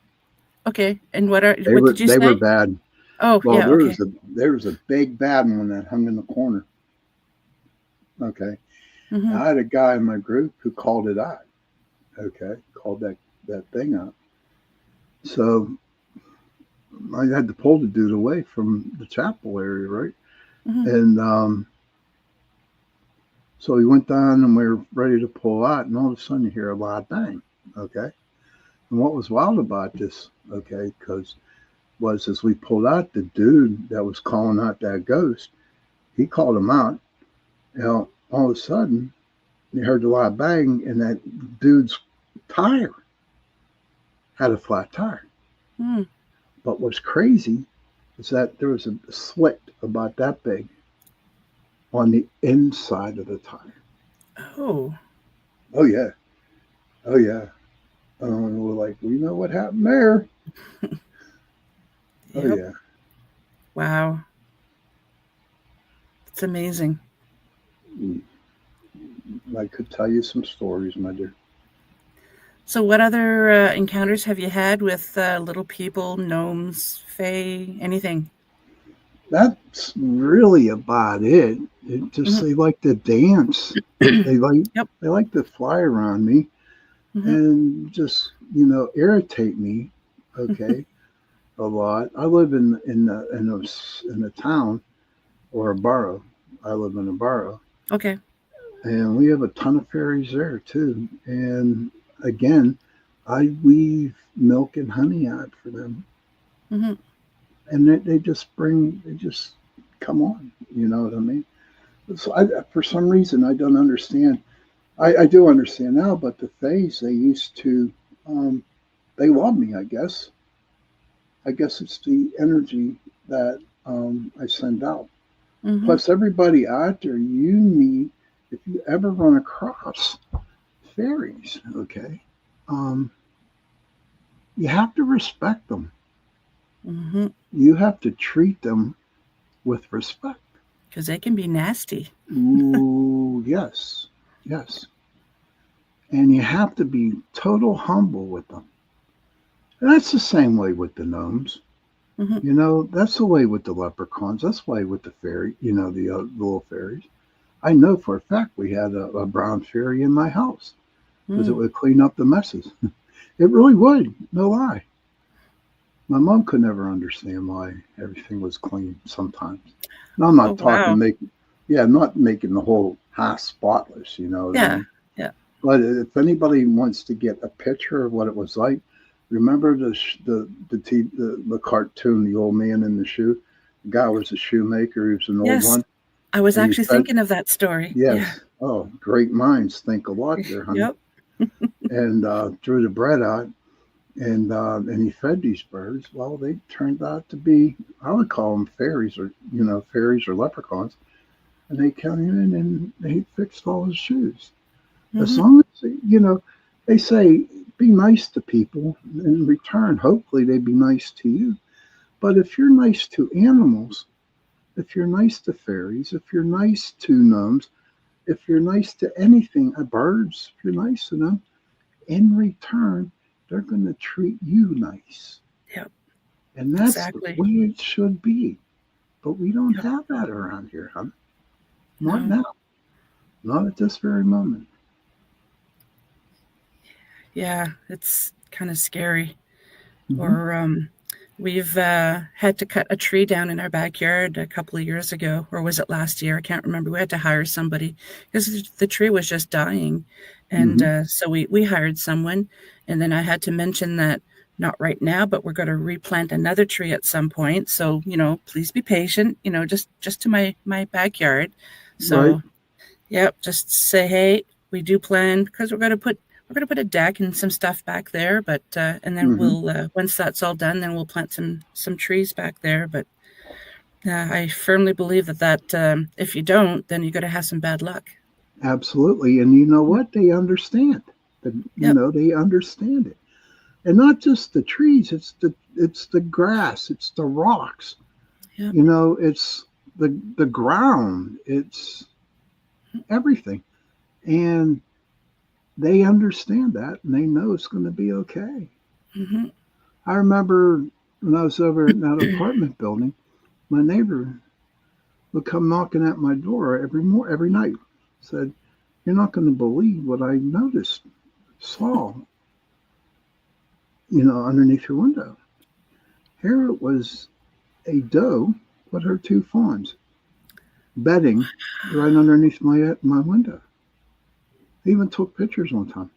[SPEAKER 1] Okay, and what did you say?
[SPEAKER 2] They were bad.
[SPEAKER 1] Oh,
[SPEAKER 2] well,
[SPEAKER 1] yeah.
[SPEAKER 2] There was a big bad one that hung in the corner. Okay, I had a guy in my group who called it out. Okay, called that thing out. So I had to pull the dude away from the chapel area, right? And so we went down and we were ready to pull out, and all of a sudden you hear a loud bang, okay? And what was wild about this, okay, was as we pulled out, the dude that was calling out that ghost, he called him out. Now, all of a sudden, you heard the loud bang, and that dude's tire had a flat tire. But what's crazy is that there was a slit about that big on the inside of the tire.
[SPEAKER 1] Oh
[SPEAKER 2] yeah. And we're like, we know what happened there.
[SPEAKER 1] Yep.
[SPEAKER 2] Oh yeah.
[SPEAKER 1] Wow. It's amazing.
[SPEAKER 2] I could tell you some stories, my dear.
[SPEAKER 1] So, what other encounters have you had with little people, gnomes, fae, anything?
[SPEAKER 2] That's really about it. It just
[SPEAKER 1] Hmm.
[SPEAKER 2] they like to dance. They like
[SPEAKER 1] Yep.
[SPEAKER 2] they like to fly around me
[SPEAKER 1] Hmm.
[SPEAKER 2] and just irritate me. Okay, a lot. I live in a town or a borough. I live in a borough,
[SPEAKER 1] Okay.
[SPEAKER 2] and we have a ton of fairies there too. And again, I weave milk and honey out for them,
[SPEAKER 1] Hmm.
[SPEAKER 2] and they just come on. You know what I mean? So for some reason, I don't understand. I do understand now, but the phase they used to, um, they love me. I guess. I guess it's the energy that I send out.
[SPEAKER 1] Hmm.
[SPEAKER 2] Plus, everybody out there, you need, if you ever run across fairies, okay, um, you have to respect them.
[SPEAKER 1] Hmm.
[SPEAKER 2] You have to treat them with respect.
[SPEAKER 1] Because they can be nasty.
[SPEAKER 2] Ooh, yes, yes. And you have to be total humble with them. And that's the same way with the gnomes.
[SPEAKER 1] Hmm.
[SPEAKER 2] That's the way with the leprechauns. That's the way with the fairy, the little fairies. I know for a fact we had a brown fairy in my house because it
[SPEAKER 1] Mm.
[SPEAKER 2] would clean up the messes. It really would, no lie. My mom could never understand why everything was clean sometimes. And I'm
[SPEAKER 1] Oh,
[SPEAKER 2] not talking
[SPEAKER 1] wow.
[SPEAKER 2] yeah, I'm not making the whole house spotless, you know what I
[SPEAKER 1] Yeah.
[SPEAKER 2] mean?
[SPEAKER 1] Yeah.
[SPEAKER 2] But if anybody wants to get a picture of what it was like, remember the cartoon, The Old Man in the Shoe? The guy was a shoemaker, he was an old
[SPEAKER 1] Yes.
[SPEAKER 2] one,
[SPEAKER 1] I was
[SPEAKER 2] and he
[SPEAKER 1] actually
[SPEAKER 2] fed,
[SPEAKER 1] thinking of that story. Yeah.
[SPEAKER 2] yes, oh, great minds think a lot there, honey.
[SPEAKER 1] Yep.
[SPEAKER 2] And threw the bread out, and he fed these birds. Well, they turned out to be, I would call them fairies, or fairies or leprechauns. And they came in and they fixed all his shoes. As
[SPEAKER 1] Hmm.
[SPEAKER 2] long as they say be nice to people in return. Hopefully, they be nice to you. But if you're nice to animals, if you're nice to fairies, if you're nice to gnomes, if you're nice to anything, birds, if you're nice to them, in return, they're going to treat you nice.
[SPEAKER 1] Yep.
[SPEAKER 2] And that's the
[SPEAKER 1] Exactly.
[SPEAKER 2] way it should be. But we don't
[SPEAKER 1] Yep.
[SPEAKER 2] have that around here, huh? Not
[SPEAKER 1] No.
[SPEAKER 2] now. Not at this very moment.
[SPEAKER 1] Yeah. It's kind of scary.
[SPEAKER 2] Hmm.
[SPEAKER 1] Or we've had to cut a tree down in our backyard a couple of years ago, or was it last year? I can't remember. We had to hire somebody because the tree was just dying, and
[SPEAKER 2] Hmm.
[SPEAKER 1] so we hired someone, and then I had to mention that not right now, but we're going to replant another tree at some point. So please be patient. Just to my backyard.
[SPEAKER 2] Right.
[SPEAKER 1] So yep, just say, hey, we do plan because we're gonna put a deck and some stuff back there, but and then
[SPEAKER 2] Hmm.
[SPEAKER 1] we'll once that's all done, then we'll plant some trees back there. But I firmly believe that if you don't, then you're gonna have some bad luck.
[SPEAKER 2] Absolutely. And you know what? They understand.
[SPEAKER 1] Yep.
[SPEAKER 2] They understand it. And not just the trees, it's the grass, it's the rocks,
[SPEAKER 1] Yep.
[SPEAKER 2] it's the ground, it's everything. And they understand that and they know it's going to be okay.
[SPEAKER 1] Hmm.
[SPEAKER 2] I remember when I was over in that apartment building, my neighbor would come knocking at my door every night. Said, "You're not going to believe what I noticed, saw, underneath your window." Here it was a doe with her two fawns bedding right underneath my window. They even took pictures one time.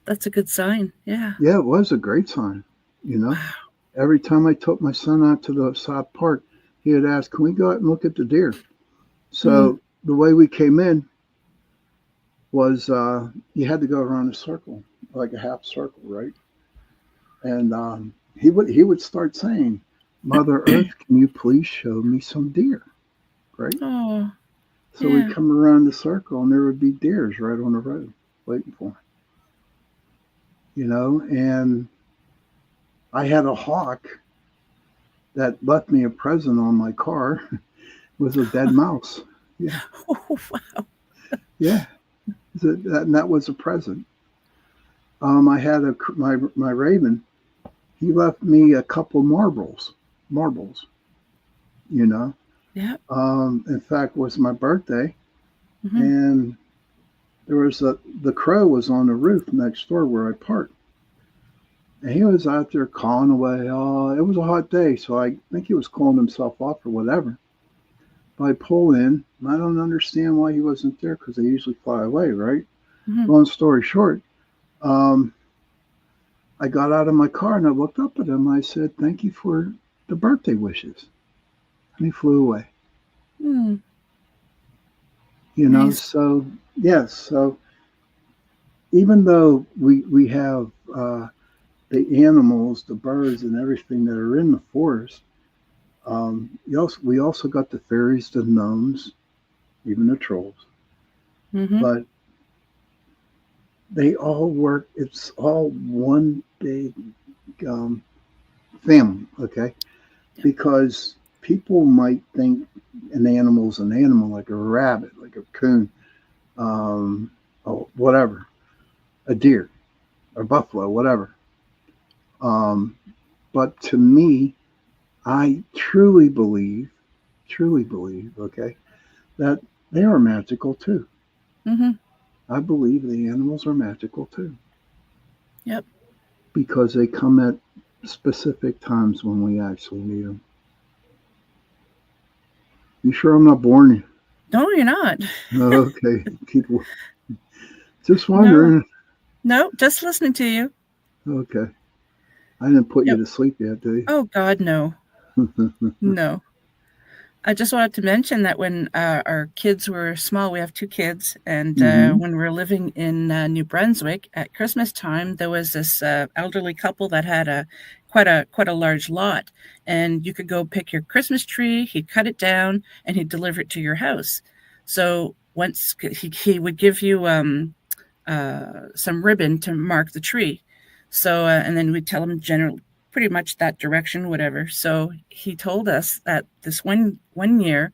[SPEAKER 1] That's a good sign. Yeah.
[SPEAKER 2] Yeah, it was a great sign. You know,
[SPEAKER 1] Wow.
[SPEAKER 2] every time I took my son out to the South Park, he would ask, "Can we go out and look at the deer?"
[SPEAKER 1] Mm.
[SPEAKER 2] So the way we came in was you had to go around a circle, like a half circle, right? And he would start saying, "Mother Earth, can you please show me some deer?" Right?
[SPEAKER 1] Oh,
[SPEAKER 2] So we'd
[SPEAKER 1] yeah.
[SPEAKER 2] come around the circle, and there would be deers right on the road waiting for him. And I had a hawk that left me a present on my car. Was a dead mouse. Yeah,
[SPEAKER 1] Oh, wow.
[SPEAKER 2] yeah. And that was a present. I had my raven. He left me a couple marbles. You know.
[SPEAKER 1] Yeah.
[SPEAKER 2] In fact, it was my birthday,
[SPEAKER 1] Mm-hmm.
[SPEAKER 2] and there was the crow was on the roof next door where I parked, and he was out there cawing away. Oh, it was a hot day, so I think he was calling himself off or whatever. But I pull in, and I don't understand why he wasn't there because they usually fly away, right?
[SPEAKER 1] Mm-hmm.
[SPEAKER 2] Long story short, um, I got out of my car and I looked up at him. I said, "Thank you for the birthday wishes," and he flew away.
[SPEAKER 1] Mm,
[SPEAKER 2] You know,
[SPEAKER 1] nice.
[SPEAKER 2] so yes, so even though we have the animals, the birds, and everything that are in the forest, we also got the fairies, the gnomes, even the trolls.
[SPEAKER 1] Mm-hmm.
[SPEAKER 2] But they all work. It's all one big um, family, okay?
[SPEAKER 1] Yeah.
[SPEAKER 2] Because people might think an animal's an animal, like a rabbit, like a coon, um, or whatever, a deer, or buffalo, whatever. Um, but to me, I truly believe, okay, that they are magical too.
[SPEAKER 1] Mm-hmm.
[SPEAKER 2] I believe the animals are magical too
[SPEAKER 1] Yep.
[SPEAKER 2] because they come at specific times when we actually need them. You sure I'm not boring
[SPEAKER 1] No, you're not.
[SPEAKER 2] you? Okay, keep just
[SPEAKER 1] No.
[SPEAKER 2] wondering.
[SPEAKER 1] No, just listening to you.
[SPEAKER 2] Okay, I didn't put you
[SPEAKER 1] Yep.
[SPEAKER 2] to sleep yet, did
[SPEAKER 1] Oh God, no.
[SPEAKER 2] you?
[SPEAKER 1] No. I just wanted to mention that when our kids were small, we have two kids, and
[SPEAKER 2] Mm-hmm.
[SPEAKER 1] when we were living in New Brunswick at Christmas time, there was this elderly couple that had quite a large lot, and you could go pick your Christmas tree. He'd cut it down and he'd deliver it to your house. So once he would give you some ribbon to mark the tree. So and then we'd tell him generally pretty much that direction, whatever. So he told us that this one year,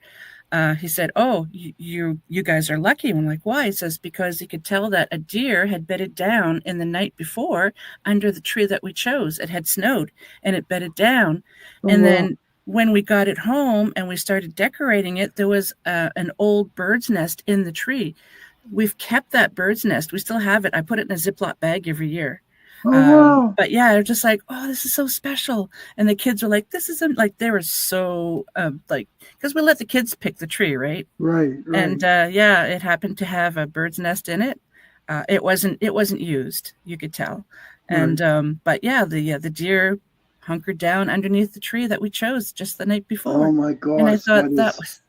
[SPEAKER 1] he said, "Oh, you guys are lucky." And I'm like, "Why?" He says, "Because he could tell that a deer had bedded down in the night before under the tree that we chose. It had snowed, and it bedded down,
[SPEAKER 2] Oh
[SPEAKER 1] and
[SPEAKER 2] wow!
[SPEAKER 1] then." When we got it home and we started decorating it, there was an old bird's nest in the tree. We've kept that bird's nest. We still have it. I put it in a Ziploc bag every year.
[SPEAKER 2] Oh wow!
[SPEAKER 1] But yeah, they're just like, oh, this is so special. And the kids are like, this isn't like they were so like because we let the kids pick the tree, right?
[SPEAKER 2] Right, right,
[SPEAKER 1] And yeah, it happened to have a bird's nest in it. It wasn't used. You could tell.
[SPEAKER 2] right.
[SPEAKER 1] And but yeah, the deer hunkered down underneath the tree that we chose just the night
[SPEAKER 2] Oh
[SPEAKER 1] before.
[SPEAKER 2] my
[SPEAKER 1] And I
[SPEAKER 2] gosh,
[SPEAKER 1] thought
[SPEAKER 2] that
[SPEAKER 1] that
[SPEAKER 2] is
[SPEAKER 1] was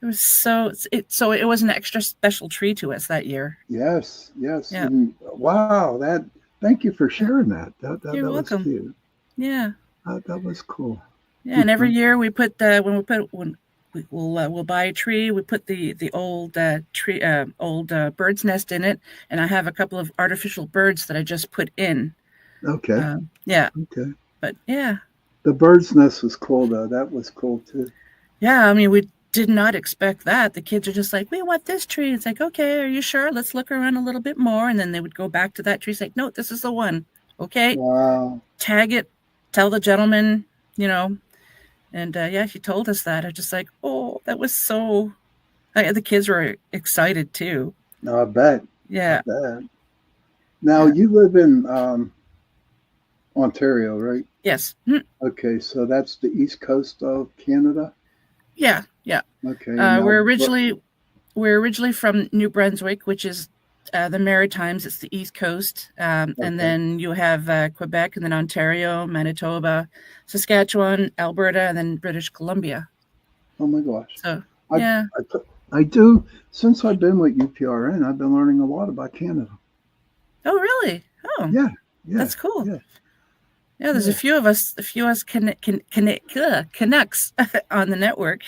[SPEAKER 1] it was so it was an extra special tree to us that year.
[SPEAKER 2] yes, yes.
[SPEAKER 1] Yeah.
[SPEAKER 2] And wow, that thank you for
[SPEAKER 1] Yeah.
[SPEAKER 2] sharing that. That
[SPEAKER 1] You're
[SPEAKER 2] was
[SPEAKER 1] welcome.
[SPEAKER 2] cute.
[SPEAKER 1] Yeah.
[SPEAKER 2] That was cool.
[SPEAKER 1] Yeah, and every year we put the when we'll buy a tree, we put the old tree old bird's nest in it, and I have a couple of artificial birds that I just put in.
[SPEAKER 2] Okay,
[SPEAKER 1] Yeah,
[SPEAKER 2] okay.
[SPEAKER 1] but yeah,
[SPEAKER 2] The bird's nest was cool though. That was cool too.
[SPEAKER 1] yeah. I mean, we did not expect that. The kids are just like, we want this tree. It's like, okay, are you sure? Let's look around a little bit more, and then they would go back to that tree. It's like, no, this is the one. Okay,
[SPEAKER 2] Wow.
[SPEAKER 1] tag it. Tell the gentleman, you know. And yeah, he told us that. I just like, oh, that was so. The kids were excited too.
[SPEAKER 2] No, I bet. I
[SPEAKER 1] Yeah,
[SPEAKER 2] bet. Now
[SPEAKER 1] yeah,
[SPEAKER 2] you live in Ontario, right?
[SPEAKER 1] yes,
[SPEAKER 2] Okay, so that's the east coast of Canada.
[SPEAKER 1] yeah, yeah.
[SPEAKER 2] Okay, and now,
[SPEAKER 1] We're originally from New Brunswick, which is the Maritimes. It's the East Coast, and
[SPEAKER 2] okay.
[SPEAKER 1] then you have Quebec, and then Ontario, Manitoba, Saskatchewan, Alberta, and then British Columbia.
[SPEAKER 2] Oh my gosh.
[SPEAKER 1] So
[SPEAKER 2] I,
[SPEAKER 1] yeah.
[SPEAKER 2] I do, since I've been with UPRN, I've been learning a lot about Canada.
[SPEAKER 1] Oh, really? Oh,
[SPEAKER 2] Yeah, yeah,
[SPEAKER 1] that's cool.
[SPEAKER 2] yeah,
[SPEAKER 1] Yeah, there's
[SPEAKER 2] yeah.
[SPEAKER 1] a few of us Canucks on the network,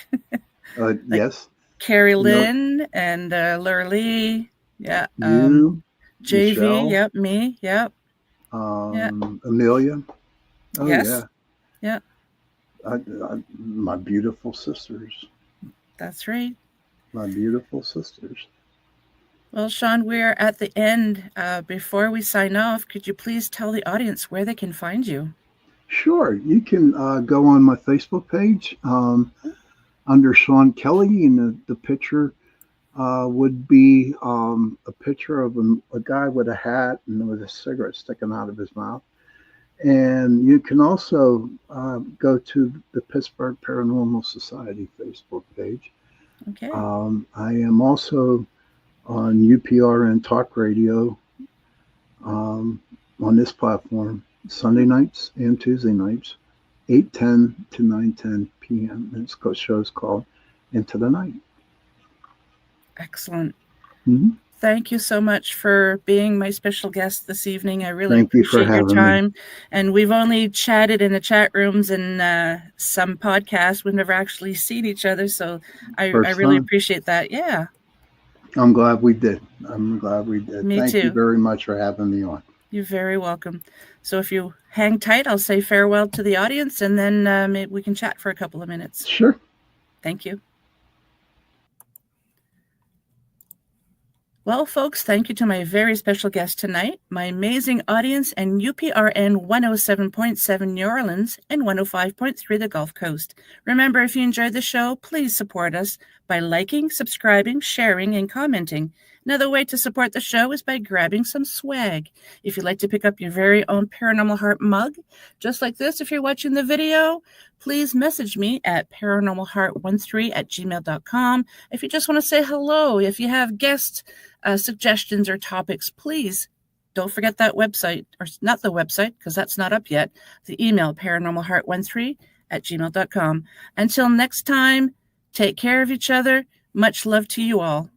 [SPEAKER 1] like
[SPEAKER 2] Yes,
[SPEAKER 1] Carrie
[SPEAKER 2] you know,
[SPEAKER 1] Lynn and Laura Lee. Yeah.
[SPEAKER 2] you,
[SPEAKER 1] JV.
[SPEAKER 2] Michelle,
[SPEAKER 1] Yep. Me. Yep. Yeah.
[SPEAKER 2] Amelia. Oh,
[SPEAKER 1] Yes.
[SPEAKER 2] yeah.
[SPEAKER 1] Yeah.
[SPEAKER 2] My beautiful sisters.
[SPEAKER 1] That's right.
[SPEAKER 2] My beautiful sisters.
[SPEAKER 1] Well, Shawn, we're at the end. Before we sign off, could you please tell the audience where they can find you?
[SPEAKER 2] Sure, you can go on my Facebook page under Shawn Kelly, and the picture would be a picture of a guy with a hat and with a cigarette sticking out of his mouth. And you can also go to the Pittsburgh Paranormal Society Facebook page.
[SPEAKER 1] Okay.
[SPEAKER 2] I am also on UPRN Talk Radio on this platform Sunday nights and Tuesday nights, 8:10 to 9:10 p.m. And this show's called Into the Night.
[SPEAKER 1] Excellent.
[SPEAKER 2] Mm-hmm.
[SPEAKER 1] Thank you so much for being my special guest this evening. I really appreciate your time. And we've only chatted in the chat rooms and some podcasts. We've never actually seen each other. So I really appreciate that. Yeah.
[SPEAKER 2] I'm glad we did. Me Thank you very much for having me on.
[SPEAKER 1] You're very welcome. So if you hang tight, I'll say farewell to the audience, and then maybe we can chat for a couple of minutes.
[SPEAKER 2] Sure.
[SPEAKER 1] Thank you. Well, folks, thank you to my very special guest tonight, my amazing audience, and UPRN 107.7 New Orleans and 105.3 the Gulf Coast. Remember, if you enjoyed the show, please support us by liking, subscribing, sharing, and commenting. Another way to support the show is by grabbing some swag. If you'd like to pick up your very own Paranormal Heart mug, just like this, if you're watching the video, please message me at paranormalheart13@gmail.com. If you just want to say hello, if you have guest suggestions or topics, please don't forget that website, or not the website, because that's not up yet, the email paranormalheart13@gmail.com. Until next time, take care of each other. Much love to you all.